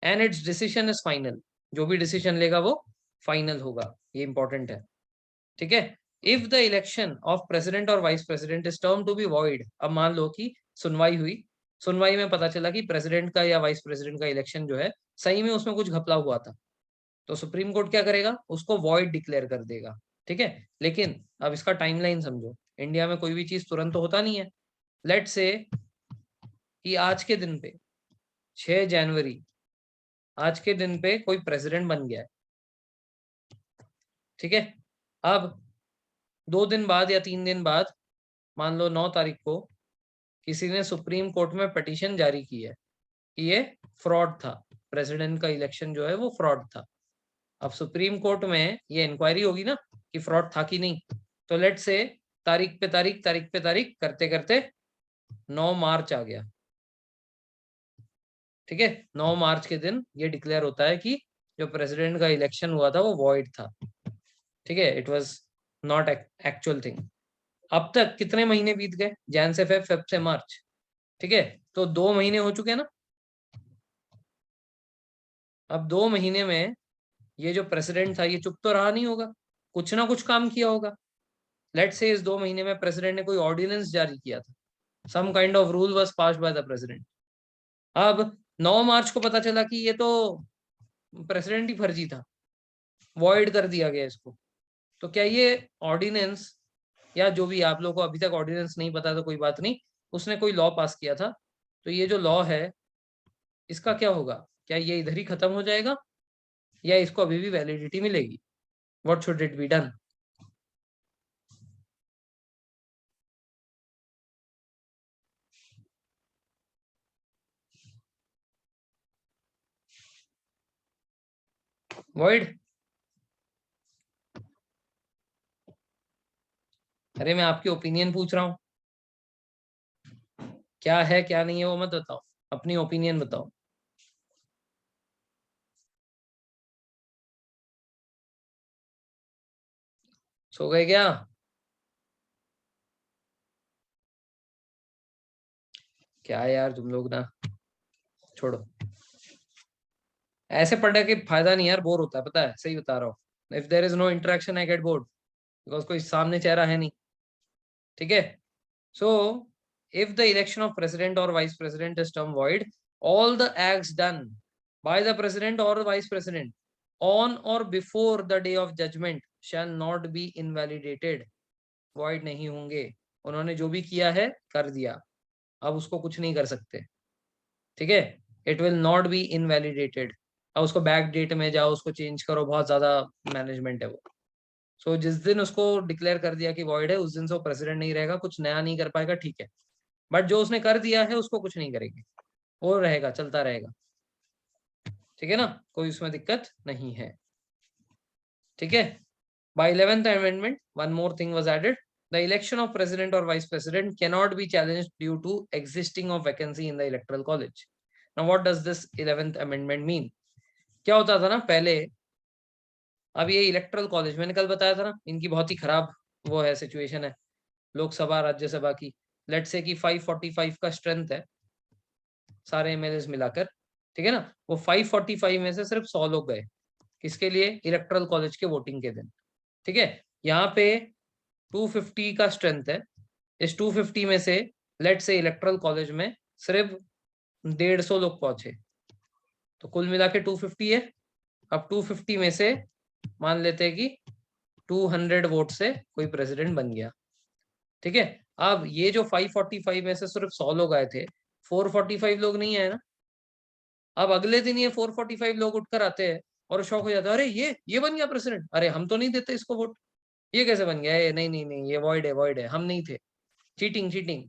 and its decision is final. जो भी डिसीजन लेगा वो फाइनल होगा, ये इंपॉर्टेंट है। ठीक है? If the election of president और vice president is term to be void, अब मान लो कि सुनवाई हुई, सुनवाई में पता चला कि प्रेसिडेंट का या वाइस प्रेसिडेंट का इलेक्शन जो है सही में उसमें कुछ घपला हुआ था, तो सुप्रीम कोर्ट क्या करेगा? उसको वॉइड डिक्लेयर कर देगा। ठीक है? लेकिन अब इसका टाइमलाइन समझो। इंडिया में कोई भी चीज तुरंत तो होता नहीं है। लेट से कि आज के दिन पे 6 जनवरी, आज के दिन पे कोई प्रेसिडेंट बन गया है। ठीक है? अब 2 दिन बाद या 3 दिन बाद, मान लो 9 तारीख को किसी ने सुप्रीम कोर्ट में पिटीशन जारी की है कि ये फ्रॉड था, प्रेसिडेंट का इलेक्शन जो है वो फ्रॉड था। अब सुप्रीम कोर्ट में ये इंक्वायरी होगी ना कि फ्रॉड था कि नहीं। तो लेट से तारीख पे तारीख, तारीख पे तारीख करते करते 9 मार्च आ गया। ठीक है? 9 मार्च के दिन ये डिक्लेयर होता है कि जो प्रेसिडेंट का इलेक्शन हुआ था वो वॉइड था। ठीक है? It was not actual thing. अब तक कितने महीने बीत गए? जैन से फेब, फेब से मार्च। ठीक है? तो 2 महीने हो चुके हैं ना। अब 2 महीने में ये जो प्रेसिडेंट था ये चुप तो रहा नहीं होगा, कुछ ना कुछ काम किया होगा। लेट्स से इस 2 महीने में प्रेसिडेंट ने कोई ऑर्डिनेंस जारी किया था, some kind of rule was passed by the president. अब 9 मार्च को पता चला कि ये तो प्रेसिडेंट ही फर्जी था, वॉइड कर दिया गया इसको। तो क्या ये ऑर्डिनेंस, या जो भी, आप लोगों को अभी तक ऑर्डिनेंस नहीं पता तो कोई बात नहीं, उसने कोई लॉ पास किया था, तो ये जो लॉ है इसका क्या होगा? क्या ये इधर ही खत्म हो जाएगा या इसको अभी भी वैलिडिटी मिलेगी? What should it be done? Void? अरे मैं आपकी ओपिनियन पूछ रहा हूँ, क्या है क्या नहीं है वो मत बताओ, अपनी ओपिनियन बताओ। सो गए क्या? क्या यार तुम लोग ना, छोड़ो। ऐसे पढ़ने के फायदा नहीं यार, बोर होता है, पता है, सही बता रहा हूँ। If there is no interaction I get bored, because कोई सामने चेहरा है नहीं। ठीक है? So if the election of president और vice president is term void, all the acts done by the president और vice president on or before the day of judgment shall not be invalidated. Void नहीं होंगे। उन्होंने जो भी किया है कर दिया, अब उसको कुछ नहीं कर सकते। ठीक है? It will not be invalidated. अब उसको बैक डेट में जाओ, उसको चेंज करो, बहुत ज्यादा मैनेजमेंट है वो। सो जिस दिन उसको डिक्लेयर कर दिया कि वॉइड है उस दिन से वो प्रेसिडेंट नहीं रहेगा, कुछ नया नहीं कर पाएगा। ठीक है? बट जो उसने कर दिया है उसको कुछ नहीं करेंगे, वो रहेगा, चलता रहेगा। ठीक है ना? कोई उसमें दिक्कत नहीं है। ठीक है? By 11th amendment, one more thing was added. The election of president or vice president cannot be challenged due to existing of vacancy in the electoral college. Now, what does this 11th amendment mean? क्या होता था ना पहले, अब ये इलेक्टोरल कॉलेज मैंने कल बताया था ना, इनकी बहुत ही खराब वो है, सिचुएशन है लोकसभा राज्यसभा की। लेट से कि 545 का स्ट्रेंथ है सारे एमएलए मिलाकर। ठीक है ना? वो 545 में से सिर्फ 100 लोग गए, किसके लिए? इलेक्टोरल कॉलेज के वोटिंग के दिन। ठीक है, यहाँ पे 250 का स्ट्रेंथ है। इस 250 में से लेट से इलेक्टोरल कॉलेज में सिर्फ 150 लोग पहुंचे, तो कुल मिला के 250 है। अब 250 में से मान लेते हैं कि 200 वोट से कोई प्रेसिडेंट बन गया। ठीक है, अब ये जो 545 में से सिर्फ 100 लोग आए थे, 445 लोग नहीं आए ना। अब अगले दिन ये 445 लोग उठकर आते हैं और शौक हो जाता है, अरे ये बन गया प्रेसिडेंट, अरे हम तो नहीं देते इसको वोट, ये कैसे बन गया? ये नहीं नहीं नहीं, ये वॉइड है, हम नहीं थे, चीटिंग चीटिंग।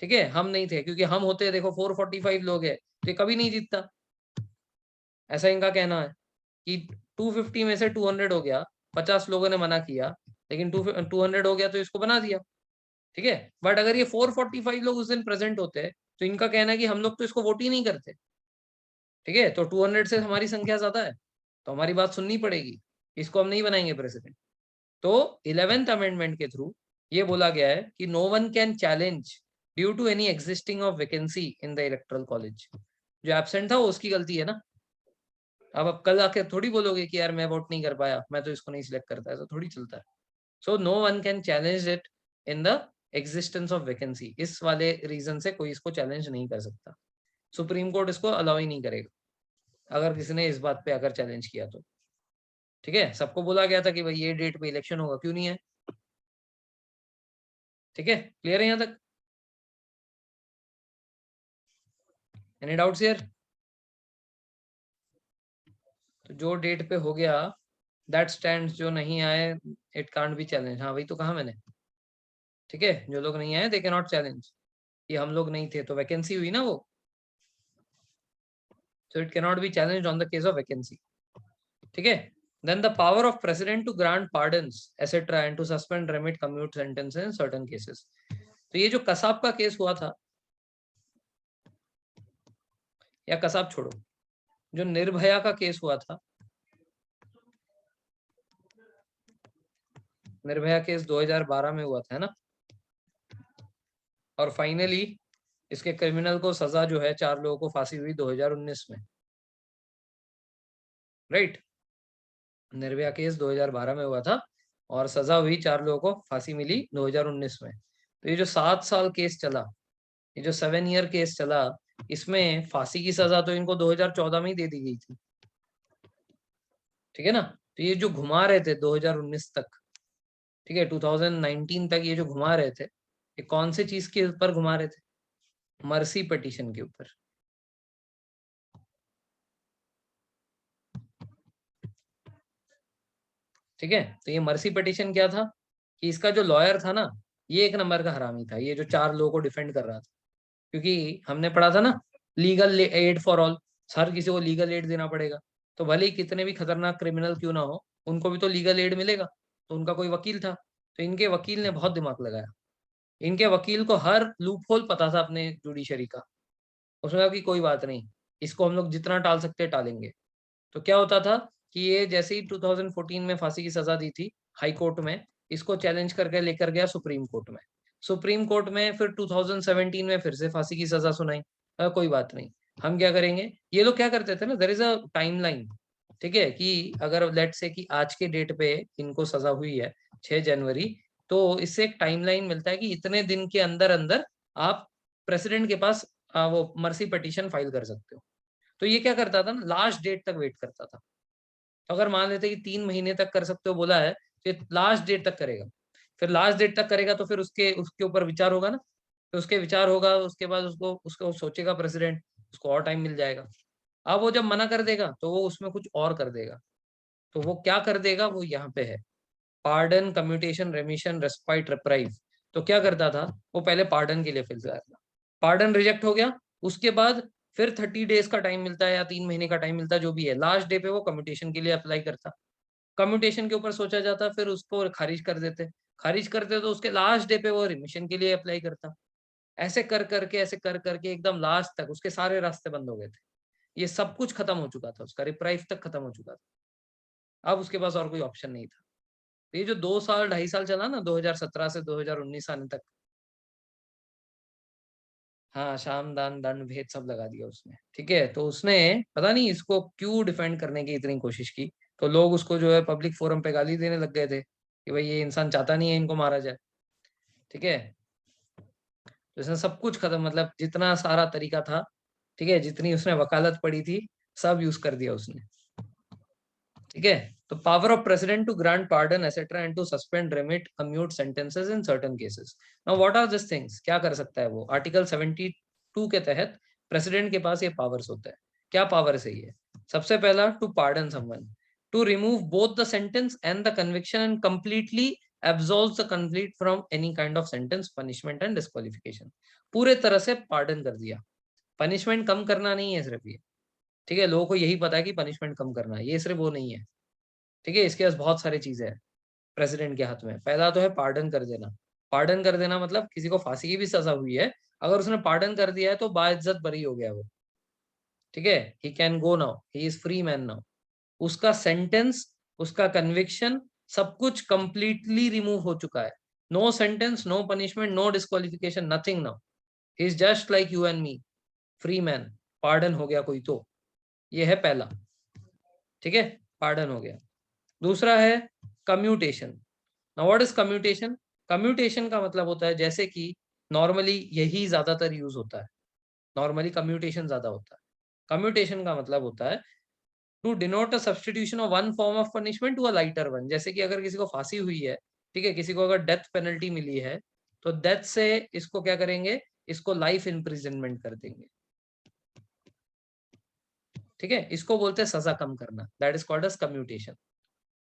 ठीक है, हम नहीं थे, क्योंकि हम होते, देखो 445 लोग है तो ये कभी नहीं जीतता। ऐसा इनका कहना है कि 250 में से 200 हो गया, 50 लोगों ने मना किया, लेकिन 200 हो गया तो इसको बना दिया। ठीक है, बट अगर ये 445 लोग उस दिन प्रेजेंट होते हैं तो इनका कहना है कि हम लोग तो इसको वोट ही नहीं करते। ठीक है, तो 200 से हमारी संख्या ज्यादा है, तो हमारी बात सुननी पड़ेगी, इसको हम नहीं बनाएंगे प्रेसिडेंट। तो 11th अमेंडमेंट के थ्रू ये बोला गया है कि no one can challenge due to any existing of vacancy in the electoral college. जो एब्सेंट था वो उसकी गलती है ना। अब कल आके थोड़ी बोलोगे कि यार मैं वोट नहीं कर पाया, मैं तो इसको नहीं सिलेक्ट करता, ऐसा थोड़ी चलता है। So no one can challenge it in the existence of vacancy. इस वाले रीजन से कोई इसको चैलेंज नहीं कर सकता, सुप्रीम कोर्ट इसको अलाउ ही नहीं करेगा अगर किसी ने इस बात पे अगर चैलेंज किया तो। ठीक है, सबको बोला गया था कि भाई ये डेट पे इलेक्शन होगा, क्यों नहीं है? ठीक है, क्लियर है यहाँ तक? Any doubts here? तो जो डेट पे हो गया दैट स्टैंड्स, जो नहीं आए इट कांट बी चैलेंज। हाँ वही तो कहा मैंने। ठीक है, जो लोग नहीं आए दे कैन नॉट चैलेंज, कि हम लोग नहीं थे तो वैकेंसी हुई ना वो, so it cannot be challenged on the case of vacancy. ठीक है, then the power of president to grant pardons etc and to suspend remit commute sentences in certain cases. तो ये जो कसाब का केस हुआ था, या कसाब छोड़ो, जो निर्भया का केस हुआ था, निर्भया केस 2012 में हुआ था, है ना। और फाइनली इसके क्रिमिनल को सजा जो है 4 लोगों को फांसी हुई 2019 में, राइट। निर्भया केस 2012 में हुआ था और सजा हुई 4 लोगों को फांसी मिली 2019 में। तो ये जो 7 साल केस चला, ये जो 7 ईयर केस चला, इसमें फांसी की सजा तो इनको 2014 में ही दे दी गई थी। ठीक है ना, तो ये जो घुमा रहे थे 2019 तक, ठीक है 2019 तक ये जो घुमा रहे थे, ये कौन से चीज के ऊपर घुमा रहे थे? मर्सी पिटीशन के ऊपर। ठीक है, तो ये मर्सी पिटीशन क्या था कि इसका जो लॉयर था ना, ये एक नंबर का हरामी था, ये जो 4 लोगों को डिफेंड कर रहा था। क्योंकि हमने पढ़ा था ना, लीगल एड फॉर ऑल, हर किसी को लीगल एड देना पड़ेगा। तो भले ही कितने भी खतरनाक क्रिमिनल क्यों ना हो, उनको भी तो लीगल एड मिलेगा। तो उनका कोई वकील था, तो इनके वकील ने बहुत दिमाग लगाया। इनके वकील को हर लूप होल पता था अपने जुडिशरी का। उसने कहा कि कोई बात नहीं, इसको हम लोग जितना टाल सकते हैं टालेंगे। तो क्या होता था कि ये जैसे ही 2014 में फांसी की सजा दी थी हाई कोर्ट में, इसको चैलेंज करके लेकर गया सुप्रीम कोर्ट में। सुप्रीम कोर्ट में फिर 2017 में फिर से फांसी की सजा सुनाई। कोई बात नहीं, हम क्या करेंगे, ये लोग क्या करते थे ना, देयर इज अ टाइमलाइन। ठीक है, कि अगर लेट से कि आज के डेट पे इनको सजा हुई है 6 जनवरी, तो इससे एक टाइमलाइन मिलता है कि इतने दिन के अंदर अंदर आप प्रेसिडेंट के पास वो मर्सी पिटीशन फाइल कर सकते हो। तो ये क्या करता था ना, लास्ट डेट तक वेट करता था। तो अगर मान लेते कि 3 महीने तक कर सकते हो बोला है, तो लास्ट डेट तक करेगा। फिर लास्ट डेट तक करेगा तो फिर उसके उसके ऊपर विचार होगा ना, तो उसके विचार होगा, उसके बाद उसको उसको सोचेगा प्रेसिडेंट, उसको और टाइम मिल जाएगा। अब वो जब मना कर देगा तो वो उसमें कुछ और कर देगा। तो वो क्या कर देगा, वो यहाँ पे है, पार्डन कम्यूटेशन रेमिशन रेस्पाइट रिप्राइव। तो क्या करता था, वो पहले पार्डन के लिए फिल करता, पार्डन रिजेक्ट हो गया, उसके बाद फिर 30 डेज का टाइम मिलता है या 3 महीने का टाइम मिलता है, जो भी है, लास्ट डे पे वो कम्यूटेशन के लिए अप्लाई करता। कम्यूटेशन के ऊपर सोचा जाता, फिर उसको खारिज कर देते, खारिज करते तो उसके लास्ट डे पे वो रिमिशन के लिए अप्लाई करता। ऐसे कर करके एकदम लास्ट तक उसके सारे रास्ते बंद हो गए थे। ये सब कुछ खत्म हो चुका था, उसका रिप्राइव तक खत्म हो चुका था। अब उसके पास और कोई ऑप्शन नहीं था। तो ये जो 2 साल 2.5 साल चला ना, 2017 से 2019 आने तक, हाँ, शाम दान दंड भेद सब लगा दिया उसने, ठीक है। तो उसने पता नहीं इसको क्यों डिफेंड करने की इतनी कोशिश की, तो लोग उसको जो है पब्लिक फोरम पे गाली देने लग गए थे कि भाई ये इंसान चाहता नहीं है इनको मारा जाए, ठीक है। तो इसने सब कुछ खत्म, मतलब जितना सारा तरीका था, ठीक है, जितनी उसने वकालत पड़ी थी, सब यूज कर दिया उसने, ठीक है। तो power of president to grant pardon etcetera and to suspend remit commute sentences in certain cases. Now what are this things, क्या कर सकता है वो? आर्टिकल 72 के तहत प्रेसिडेंट के पास ये पावर्स होता है। क्या पावर है ये? सबसे पहला, to pardon someone, to remove both the sentence and the conviction and completely absolves the convict from any kind of sentence, punishment and disqualification। पूरे तरह से पार्डन कर दिया। पनिशमेंट कम करना नहीं है सिर्फ ये, ठीक है। लोगों को यही पता है कि पनिशमेंट कम करना है, ये सिर्फ वो नहीं है, ठीक है। इसके पास बहुत सारी चीजें हैं प्रेसिडेंट के हाथ में। पहला तो है पार्डन कर देना। पार्डन कर देना मतलब किसी को फांसी की भी सजा हुई है, अगर उसने पार्डन कर दिया है तो बाइज्जत बरी हो गया वो, ठीक है। He can go now, he is free man now. उसका सेंटेंस, उसका कन्विक्शन, सब कुछ कंप्लीटली रिमूव हो चुका है। No sentence, no punishment, no disqualification, nothing now. He is just like you and me, free man. Pardon हो गया कोई तो, ये है पहला, ठीक है, पार्डन हो गया। दूसरा है commutation. Now what is commutation? Commutation का मतलब होता है, जैसे कि नॉर्मली यही ज्यादातर यूज होता है, नॉर्मली कम्यूटेशन ज्यादा होता है। कम्यूटेशन का मतलब होता है to denote a substitution of one form of punishment to a lighter one. जैसे कि अगर किसी को फांसी हुई है, ठीक है, किसी को अगर डेथ पेनल्टी मिली है, तो डेथ से इसको क्या करेंगे, इसको लाइफ इम्प्रिजनमेंट कर देंगे, ठीक है। इसको बोलते हैं सजा कम करना, that is called as commutation,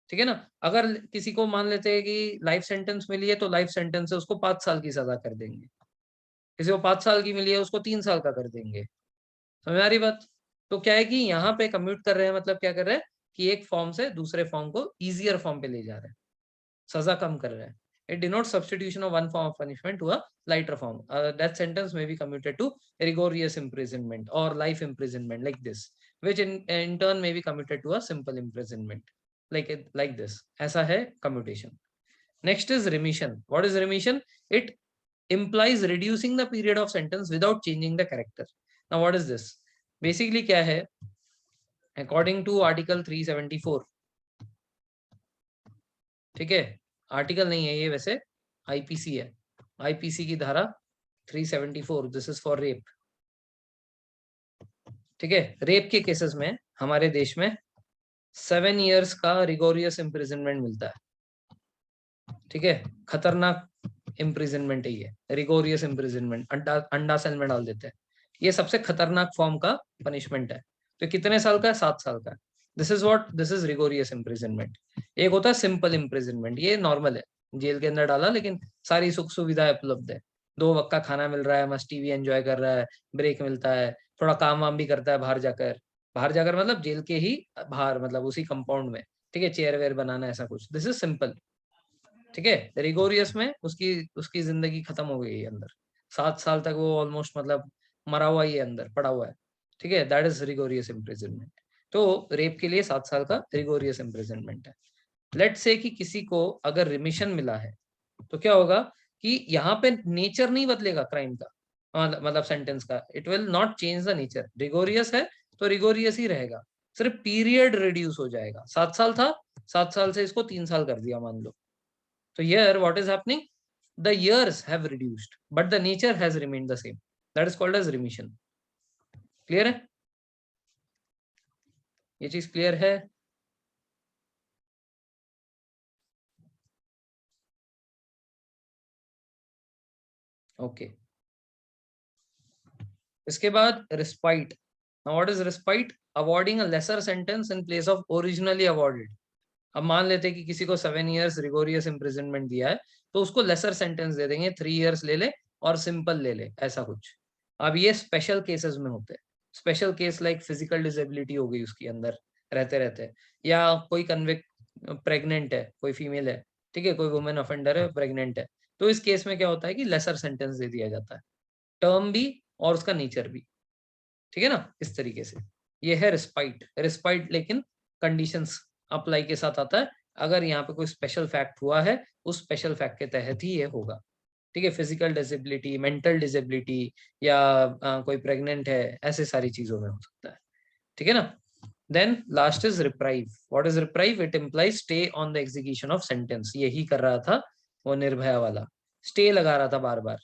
ठीक है ना। अगर किसी को मान लेते हैं कि लाइफ सेंटेंस मिली है, तो लाइफ सेंटेंस से उसको 5 साल की सजा कर देंगे। किसी को 5 साल की मिली है, उसको 3 साल का कर देंगे। समझ आ रही बात? तो क्या है कि यहाँ पे कम्यूट कर रहे हैं, मतलब क्या कर रहे हैं कि एक फॉर्म से दूसरे फॉर्म को इजियर फॉर्म पे ले जा रहे हैं, सजा कम कर रहे हैं। It denotes substitution of one form of punishment to a lighter form. Death sentence may be commuted to rigorous imprisonment or life imprisonment like this, which in turn may be commuted to a simple imprisonment like this। ऐसा है commutation। Next is remission। What is remission? It implies reducing the period of sentence without changing the character। Now what is this? Basically क्या है, according to article 374, ठीक है, आर्टिकल नहीं है ये, वैसे आईपीसी है, आईपीसी की धारा 374, दिस इज फॉर रेप, ठीक है। रेप के केसेस में हमारे देश में 7 years का रिगोरियस इम्प्रिजनमेंट मिलता है, ठीक है। खतरनाक इम्प्रिजनमेंट है ये, रिगोरियस इम्प्रिजनमेंट, अंडा अंडा सेल में डाल देते हैं। ये सबसे खतरनाक फॉर्म का पनिशमेंट है। तो कितने साल का है? 7 साल का है। This is rigorous imprisonment. एक होता है सिंपल इम्प्रिजनमेंट, ये नॉर्मल है, जेल के अंदर डाला लेकिन सारी सुख सुविधाएं उपलब्ध है, 2 वक्त का खाना मिल रहा है, मस्त टीवी एंजॉय कर रहा है, ब्रेक मिलता है, थोड़ा काम वाम भी करता है बाहर जाकर, बाहर जाकर मतलब जेल के ही बाहर, मतलब उसी कंपाउंड में, ठीक है, चेयर वेयर बनाना, ऐसा कुछ। दिस इज सिंपल, ठीक है। रिगोरियस में उसकी उसकी जिंदगी खत्म हो गई है अंदर, 7 साल तक वो ऑलमोस्ट मतलब मरा हुआ ही है, अंदर पड़ा हुआ है, ठीक है। That is rigorous imprisonment. तो रेप के लिए 7 साल का रिगोरियस इम्प्रिजनमेंट है। लेट्स से कि किसी को अगर रिमिशन मिला है, तो क्या होगा कि यहाँ पे नेचर नहीं बदलेगा क्राइम का, मतलब सेंटेंस का, it will not change the nature. Rigorous है तो रिगोरियस ही रहेगा, सिर्फ पीरियड रिड्यूस हो जाएगा। 7 साल था, 7 साल से इसको 3 साल कर दिया मान लो। So here what is happening? The years have reduced, but the nature has remained the same. That is called as remission. Clear है? ये चीज क्लियर है? ओके। इसके बाद respite. Now what is respite? Awarding a lesser sentence in place of originally awarded। अब मान लेते कि किसी को 7 years रिगोरियस इम्प्रिजनमेंट दिया है, तो उसको लेसर सेंटेंस दे देंगे, 3 years ले ले और सिंपल ले ले, ऐसा कुछ। अब ये स्पेशल केसेस में होते हैं। Special case like physical disability हो गई उसके अंदर रहते रहते, या कोई कन्विक्ट प्रेग्नेंट है, कोई फीमेल है, ठीक है, कोई वुमेन ऑफेंडर है, प्रेग्नेंट है, तो इस केस में क्या होता है कि लेसर सेंटेंस दे दिया जाता है, टर्म भी और उसका नेचर भी, ठीक है ना, इस तरीके से। ये है रिस्पाइट। रिस्पाइट लेकिन कंडीशंस अप्लाई के साथ आता है, अगर यहाँ पे कोई स्पेशल फैक्ट हुआ है, उस स्पेशल फैक्ट के तहत ही ये होगा। ठीक है, फिजिकल डिसेबिलिटी, मेंटल डिसेबिलिटी, या कोई प्रेग्नेंट है, ऐसे सारी चीजों में हो सकता है। ठीक है ना। Then last is reprieve. What is reprieve? It implies stay on the execution of sentence. यही कर रहा था वो निर्भया वाला, स्टे लगा रहा था बार बार।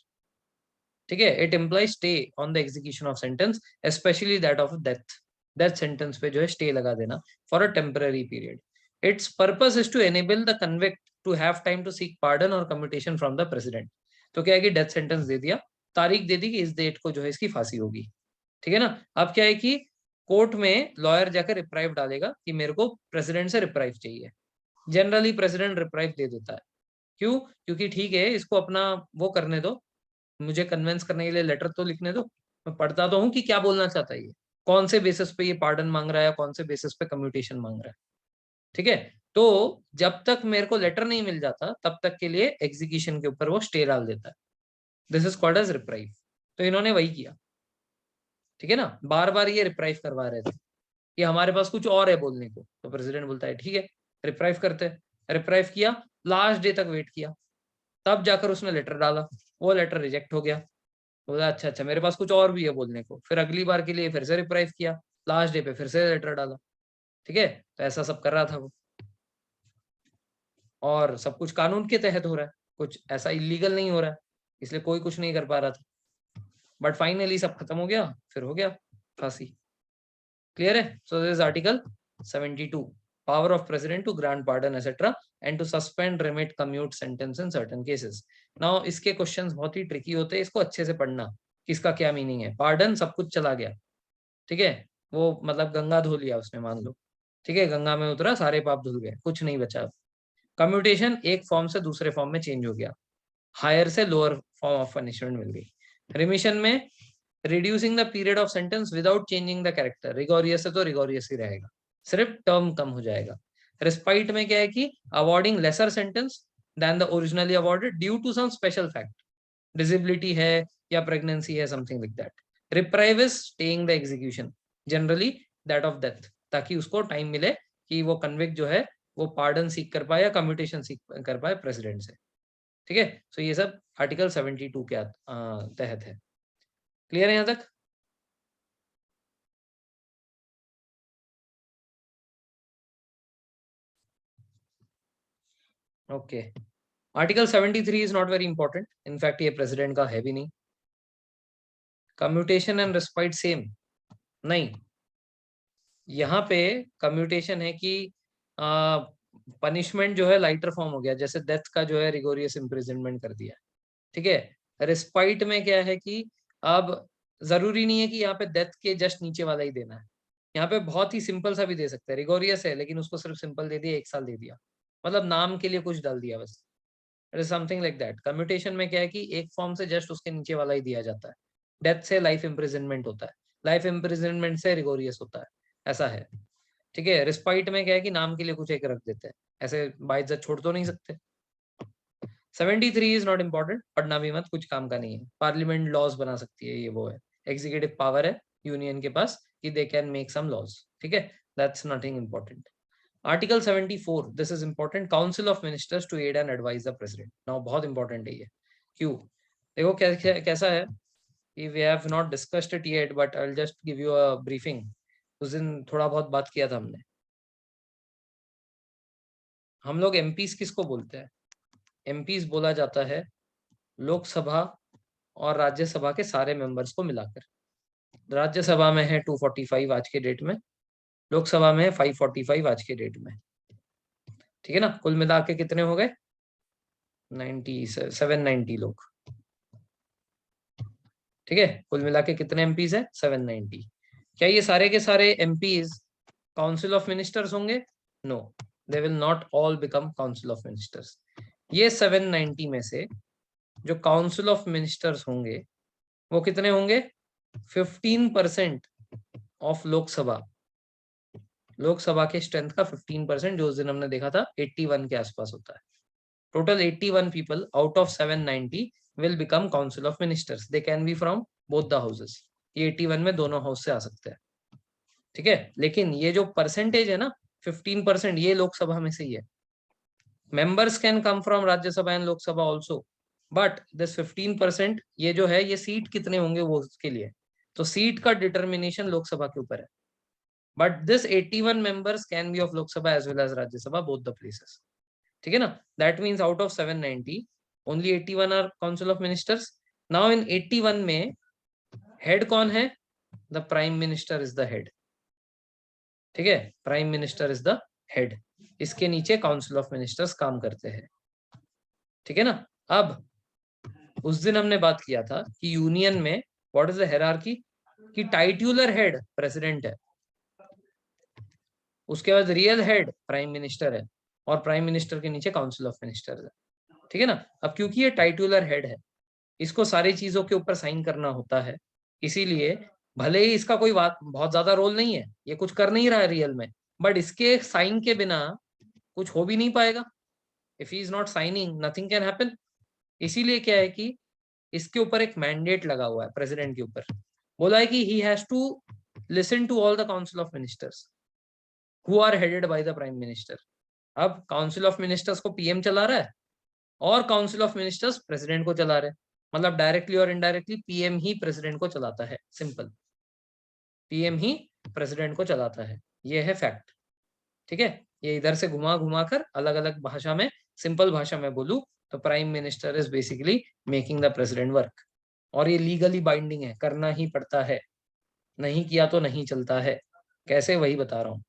ठीक है, it implies stay on the execution of sentence, specially that of death. Death sentence पे जो है स्टे लगा देना for a temporary period. Its purpose is to enable the convict to have time to seek pardon और कम्यूटेशन फ्रॉम द प्रेसिडेंट। तो क्या है कि डेथ सेंटेंस दे दिया, तारीख दे दी कि इस डेट को जो है इसकी फांसी होगी। ठीक है ना। अब क्या है कि कोर्ट में लॉयर जाकर रिप्राइव डालेगा कि मेरे को प्रेसिडेंट से रिप्राइव चाहिए। जनरली प्रेसिडेंट रिप्राइव दे देता है। क्यों? क्योंकि ठीक है, इसको अपना वो करने दो, मुझे कन्विंस करने के लिए लेटर तो लिखने दो, मैं पढ़ता तो हूँ कि क्या बोलना चाहता है ये, कौन से बेसिस पे ये पार्डन मांग रहा है, कौन से बेसिस पे कम्यूटेशन मांग रहा है। ठीक है, तो जब तक मेरे को लेटर नहीं मिल जाता तब तक के लिए एग्जीक्यूशन के ऊपर वो स्टे डाल देता है। This is called as reprieve. तो इन्होंने वही किया। ठीक है ना, बार बार ये रिप्राइव करवा रहे थे कि हमारे पास कुछ और है बोलने को। तो प्रेसिडेंट बोलता है ठीक है, रिप्राइव करते हैं। रिप्राइव किया, लास्ट डे तक वेट किया, तब जाकर उसने लेटर डाला। वो लेटर रिजेक्ट हो गया। बोला अच्छा अच्छा, मेरे पास कुछ और भी है बोलने को। फिर अगली बार के लिए फिर से रिप्राइव किया, लास्ट डे पे फिर से लेटर डाला। ठीक है, तो ऐसा सब कर रहा था वो, और सब कुछ कानून के तहत हो रहा है, कुछ ऐसा इलीगल नहीं हो रहा है, इसलिए कोई कुछ नहीं कर पा रहा था। बट फाइनली सब खत्म हो गया, फिर हो गया फांसी। क्लियर है? So this article 72, power of president to grant pardon etcetera and to suspend, remit, commute sentence in certain cases. Now इसके क्वेश्चंस बहुत ही ट्रिकी होते हैं, इसको अच्छे से पढ़ना कि इसका क्या मीनिंग है। पार्डन, सब कुछ चला गया, ठीक है, वो मतलब गंगा धो लिया उसने, मान लो। ठीक है, गंगा में उतरा, सारे पाप धुल गए, कुछ नहीं बचा। कम्यूटेशन, एक फॉर्म से दूसरे फॉर्म में चेंज हो गया, हायर से लोअर फॉर्म ऑफ पनिशमेंट मिल गई। रिमिशन में reducing the period of sentence without changing the character. Rigorous है तो रिगोरियस ही रहेगा, सिर्फ टर्म कम हो जाएगा। रिस्पाइट में क्या है कि awarding lesser sentence then the originally awarded due to some special fact, disability है या प्रेगनेंसी है, something like that. Reprieve is staying the execution, generally that of death, ताकि उसको टाइम मिले कि वो कन्विक्ट जो है वो पार्डन सीख कर पाए या कम्यूटेशन सीख कर पाए प्रेसिडेंट से। ठीक है, सो ये सब आर्टिकल 72 के तहत है। क्लियर है यहाँ तक? Okay, article 73 is not very important, in fact ये प्रेसिडेंट का है भी नहीं। कम्यूटेशन एंड रिस्पाइट सेम नहीं, यहाँ पे कम्यूटेशन है कि पनिशमेंट जो है लाइटर फॉर्म हो गया, जैसे डेथ का जो है रिगोरियस इम्प्रिजनमेंट कर दिया। ठीक है, रिस्पाइट में क्या है कि अब जरूरी नहीं है कि यहाँ पे डेथ के जस्ट नीचे वाला ही देना है, यहाँ पे बहुत ही सिंपल सा भी दे सकते हैं। रिगोरियस है लेकिन उसको सिर्फ सिंपल दे दिया, 1 साल दे दिया, मतलब नाम के लिए कुछ डाल दिया बस। It is something like that. Commutation में क्या है कि एक फॉर्म से जस्ट उसके नीचे वाला ही दिया जाता है। डेथ से लाइफ इम्प्रिजनमेंट होता है, लाइफ इम्प्रिजनमेंट से रिगोरियस होता है, ऐसा है। ठीक है, रिस्पाइट में क्या है कि नाम के लिए कुछ एक रख देते हैं, ऐसे बाइज्जत छोड़ तो नहीं सकते। 73 इज नॉट इम्पॉर्टेंट, पढ़ना भी मत, कुछ काम का नहीं है। पार्लियामेंट लॉज बना सकती है, ये वो है, एग्जीक्यूटिव पावर है यूनियन के पास कि they can make some laws. ठीक है, that's nothing important. Article 74, this is important, council of ministers to aid and advise the president. Now बहुत इंपॉर्टेंट है ये। क्यों? देखो कैसा है, we have not discussed it yet but I will just give you a briefing. उस दिन थोड़ा बहुत बात किया था हमने। हम लोग एमपीज किसको बोलते हैं? एमपीज बोला जाता है लोकसभा और राज्यसभा के सारे मेंबर्स को मिलाकर। राज्यसभा में है 245 आज के डेट में, लोकसभा में है 545 आज के डेट में। ठीक है ना, कुल मिला के कितने हो गए? 790 लोग। ठीक है, कुल मिला के कितने एमपीज है? 790। क्या ये सारे के सारे एमपीज काउंसिल ऑफ मिनिस्टर्स होंगे? No, they will not all become council of ministers. ये 790 में से जो काउंसिल ऑफ मिनिस्टर्स होंगे वो कितने होंगे? 15% ऑफ लोकसभा। लोकसभा के स्ट्रेंथ का 15%, जो उस दिन हमने देखा था 81 के आसपास होता है। Total 81 people out of 790 will become council of ministers. They can be from both the houses. ये 81 में दोनों हाउस से आ सकते हैं। ठीक है, लेकिन ये जो परसेंटेज है ना 15%, ये लोकसभा में से ही है। Members can come from Rajya Sabha and Lok Sabha also, but this 15% ये जो है ये सीट कितने होंगे वो उसके लिए, तो सीट का डिटर्मिनेशन लोकसभा के ऊपर है। But this 81 members can be of Lok Sabha as well as Rajya Sabha, both the places. ठीक है ना, that means out of 790 only 81 are council of ministers. Now in 81 में हेड कौन है? The prime minister is the head. ठीक है, prime minister is the head. इसके नीचे काउंसिल ऑफ मिनिस्टर्स काम करते हैं। ठीक है ना। अब उस दिन हमने बात किया था कि यूनियन में व्हाट इज द हायरार्की, कि टाइट्यूलर हेड प्रेसिडेंट है, उसके बाद रियल हेड प्राइम मिनिस्टर है, और प्राइम मिनिस्टर के नीचे काउंसिल ऑफ मिनिस्टर्स है। ठीक है ना। अब क्योंकि ये टाइट्यूलर हेड है, इसको सारी चीजों के ऊपर साइन करना होता है, इसीलिए भले ही इसका कोई बात बहुत ज्यादा रोल नहीं है, ये कुछ कर नहीं रहा है रियल में, बट इसके साइन के बिना कुछ हो भी नहीं पाएगा। If he is not signing nothing can happen. इसीलिए क्या है कि इसके ऊपर एक मैंडेट लगा हुआ है प्रेसिडेंट के ऊपर, बोला है कि he has to listen to all the council of ministers who are headed by the prime minister. अब काउंसिल ऑफ मिनिस्टर्स को पीएम चला रहा है और काउंसिल ऑफ मिनिस्टर्स प्रेसिडेंट को चला रहे हैं, मतलब डायरेक्टली और इनडायरेक्टली पीएम ही प्रेसिडेंट को चलाता है। सिंपल, पीएम ही प्रेसिडेंट को चलाता है, ये है फैक्ट। ठीक है, ये इधर से घुमा घुमा कर अलग अलग भाषा में, सिंपल भाषा में बोलूं तो prime minister is basically making the president work, और ये लीगली बाइंडिंग है, करना ही पड़ता है, नहीं किया तो नहीं चलता है। कैसे, वही बता रहा हूं।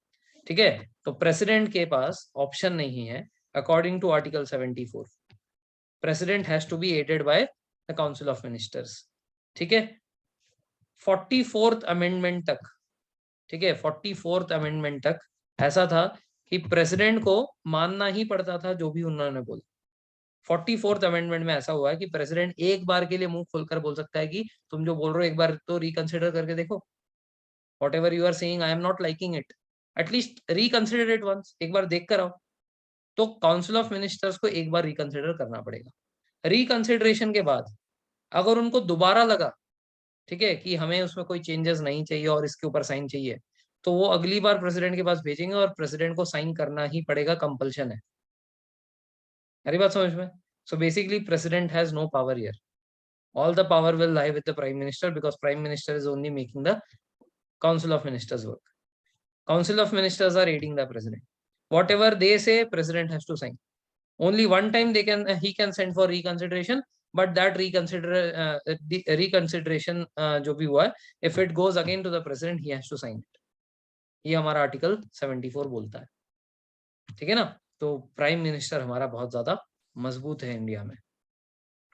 ठीक है, तो प्रेसिडेंट के पास ऑप्शन नहीं है। According to article 74 president has to be aided by the council of ministers. ठीक है, 44th अमेंडमेंट तक, ठीक है, 44th अमेंडमेंट तक ऐसा था कि प्रेसिडेंट को मानना ही पड़ता था जो भी उन्होंने बोला। 44th अमेंडमेंट में ऐसा हुआ है कि प्रेसिडेंट एक बार के लिए मुंह खोलकर बोल सकता है कि तुम जो बोल रहे हो एक बार तो रिकंसिडर करके देखो, whatever you are saying I am not liking it, at least reconsider it once, एक बार देख कर आओ। तो काउंसिल ऑफ मिनिस्टर्स को एक बार रिकंसिडर करना पड़ेगा। रिकंसिडरेशन के बाद अगर उनको दोबारा लगा, ठीक है, कि हमें उसमें कोई चेंजेस नहीं चाहिए और इसके ऊपर साइन चाहिए, तो वो अगली बार प्रेसिडेंट के पास भेजेंगे और प्रेसिडेंट को साइन करना ही पड़ेगा, कंपल्शन है। मेरी बात समझ में? So basically president has no power here, all the power will lie with the prime minister because prime minister is only making the council of ministers work. Council of ministers are aiding the president. Whatever they say, president has to sign. Only one time he can send for reconsideration, but that reconsideration जो भी हुआ है, if it goes again to the president, he has to sign it. ये हमारा आर्टिकल 74 बोलता है। ठीक है ना। तो प्राइम मिनिस्टर हमारा बहुत ज्यादा मजबूत है इंडिया में,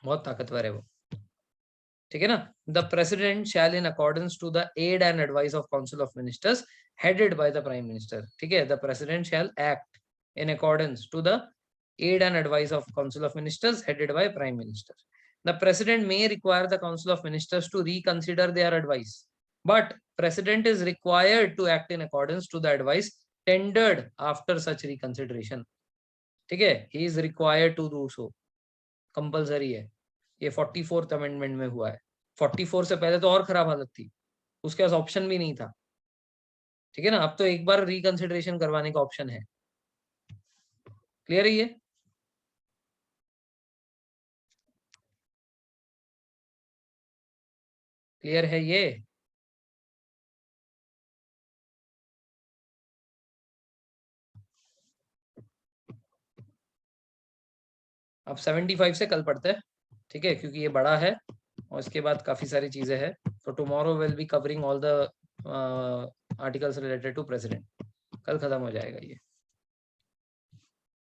बहुत ताकतवर है वो। ठीक है ना। The president shall in accordance to the aid and advice of council of ministers headed by the prime minister. ठीक है, the president shall act in accordance to the aid and advice of council of ministers headed by prime minister. The president may require the council of ministers to reconsider their advice, but president is required to act in accordance to the advice tendered after such reconsideration. ठीक है, he is required to do so, compulsory है। ये 44th अमेंडमेंट में हुआ है। 44 से पहले तो और खराब हालत थी, उसके पास ऑप्शन भी नहीं था। ठीक है ना, अब तो एक बार रिकंसिडरेशन करवाने का ऑप्शन है। क्लियर है ये? क्लियर है ये? अब 75 से कल पढ़ते हैं, ठीक है, क्योंकि ये बड़ा है और इसके बाद काफी सारी चीजें हैं। तो tomorrow will be covering all the articles related to president. कल खत्म हो जाएगा ये।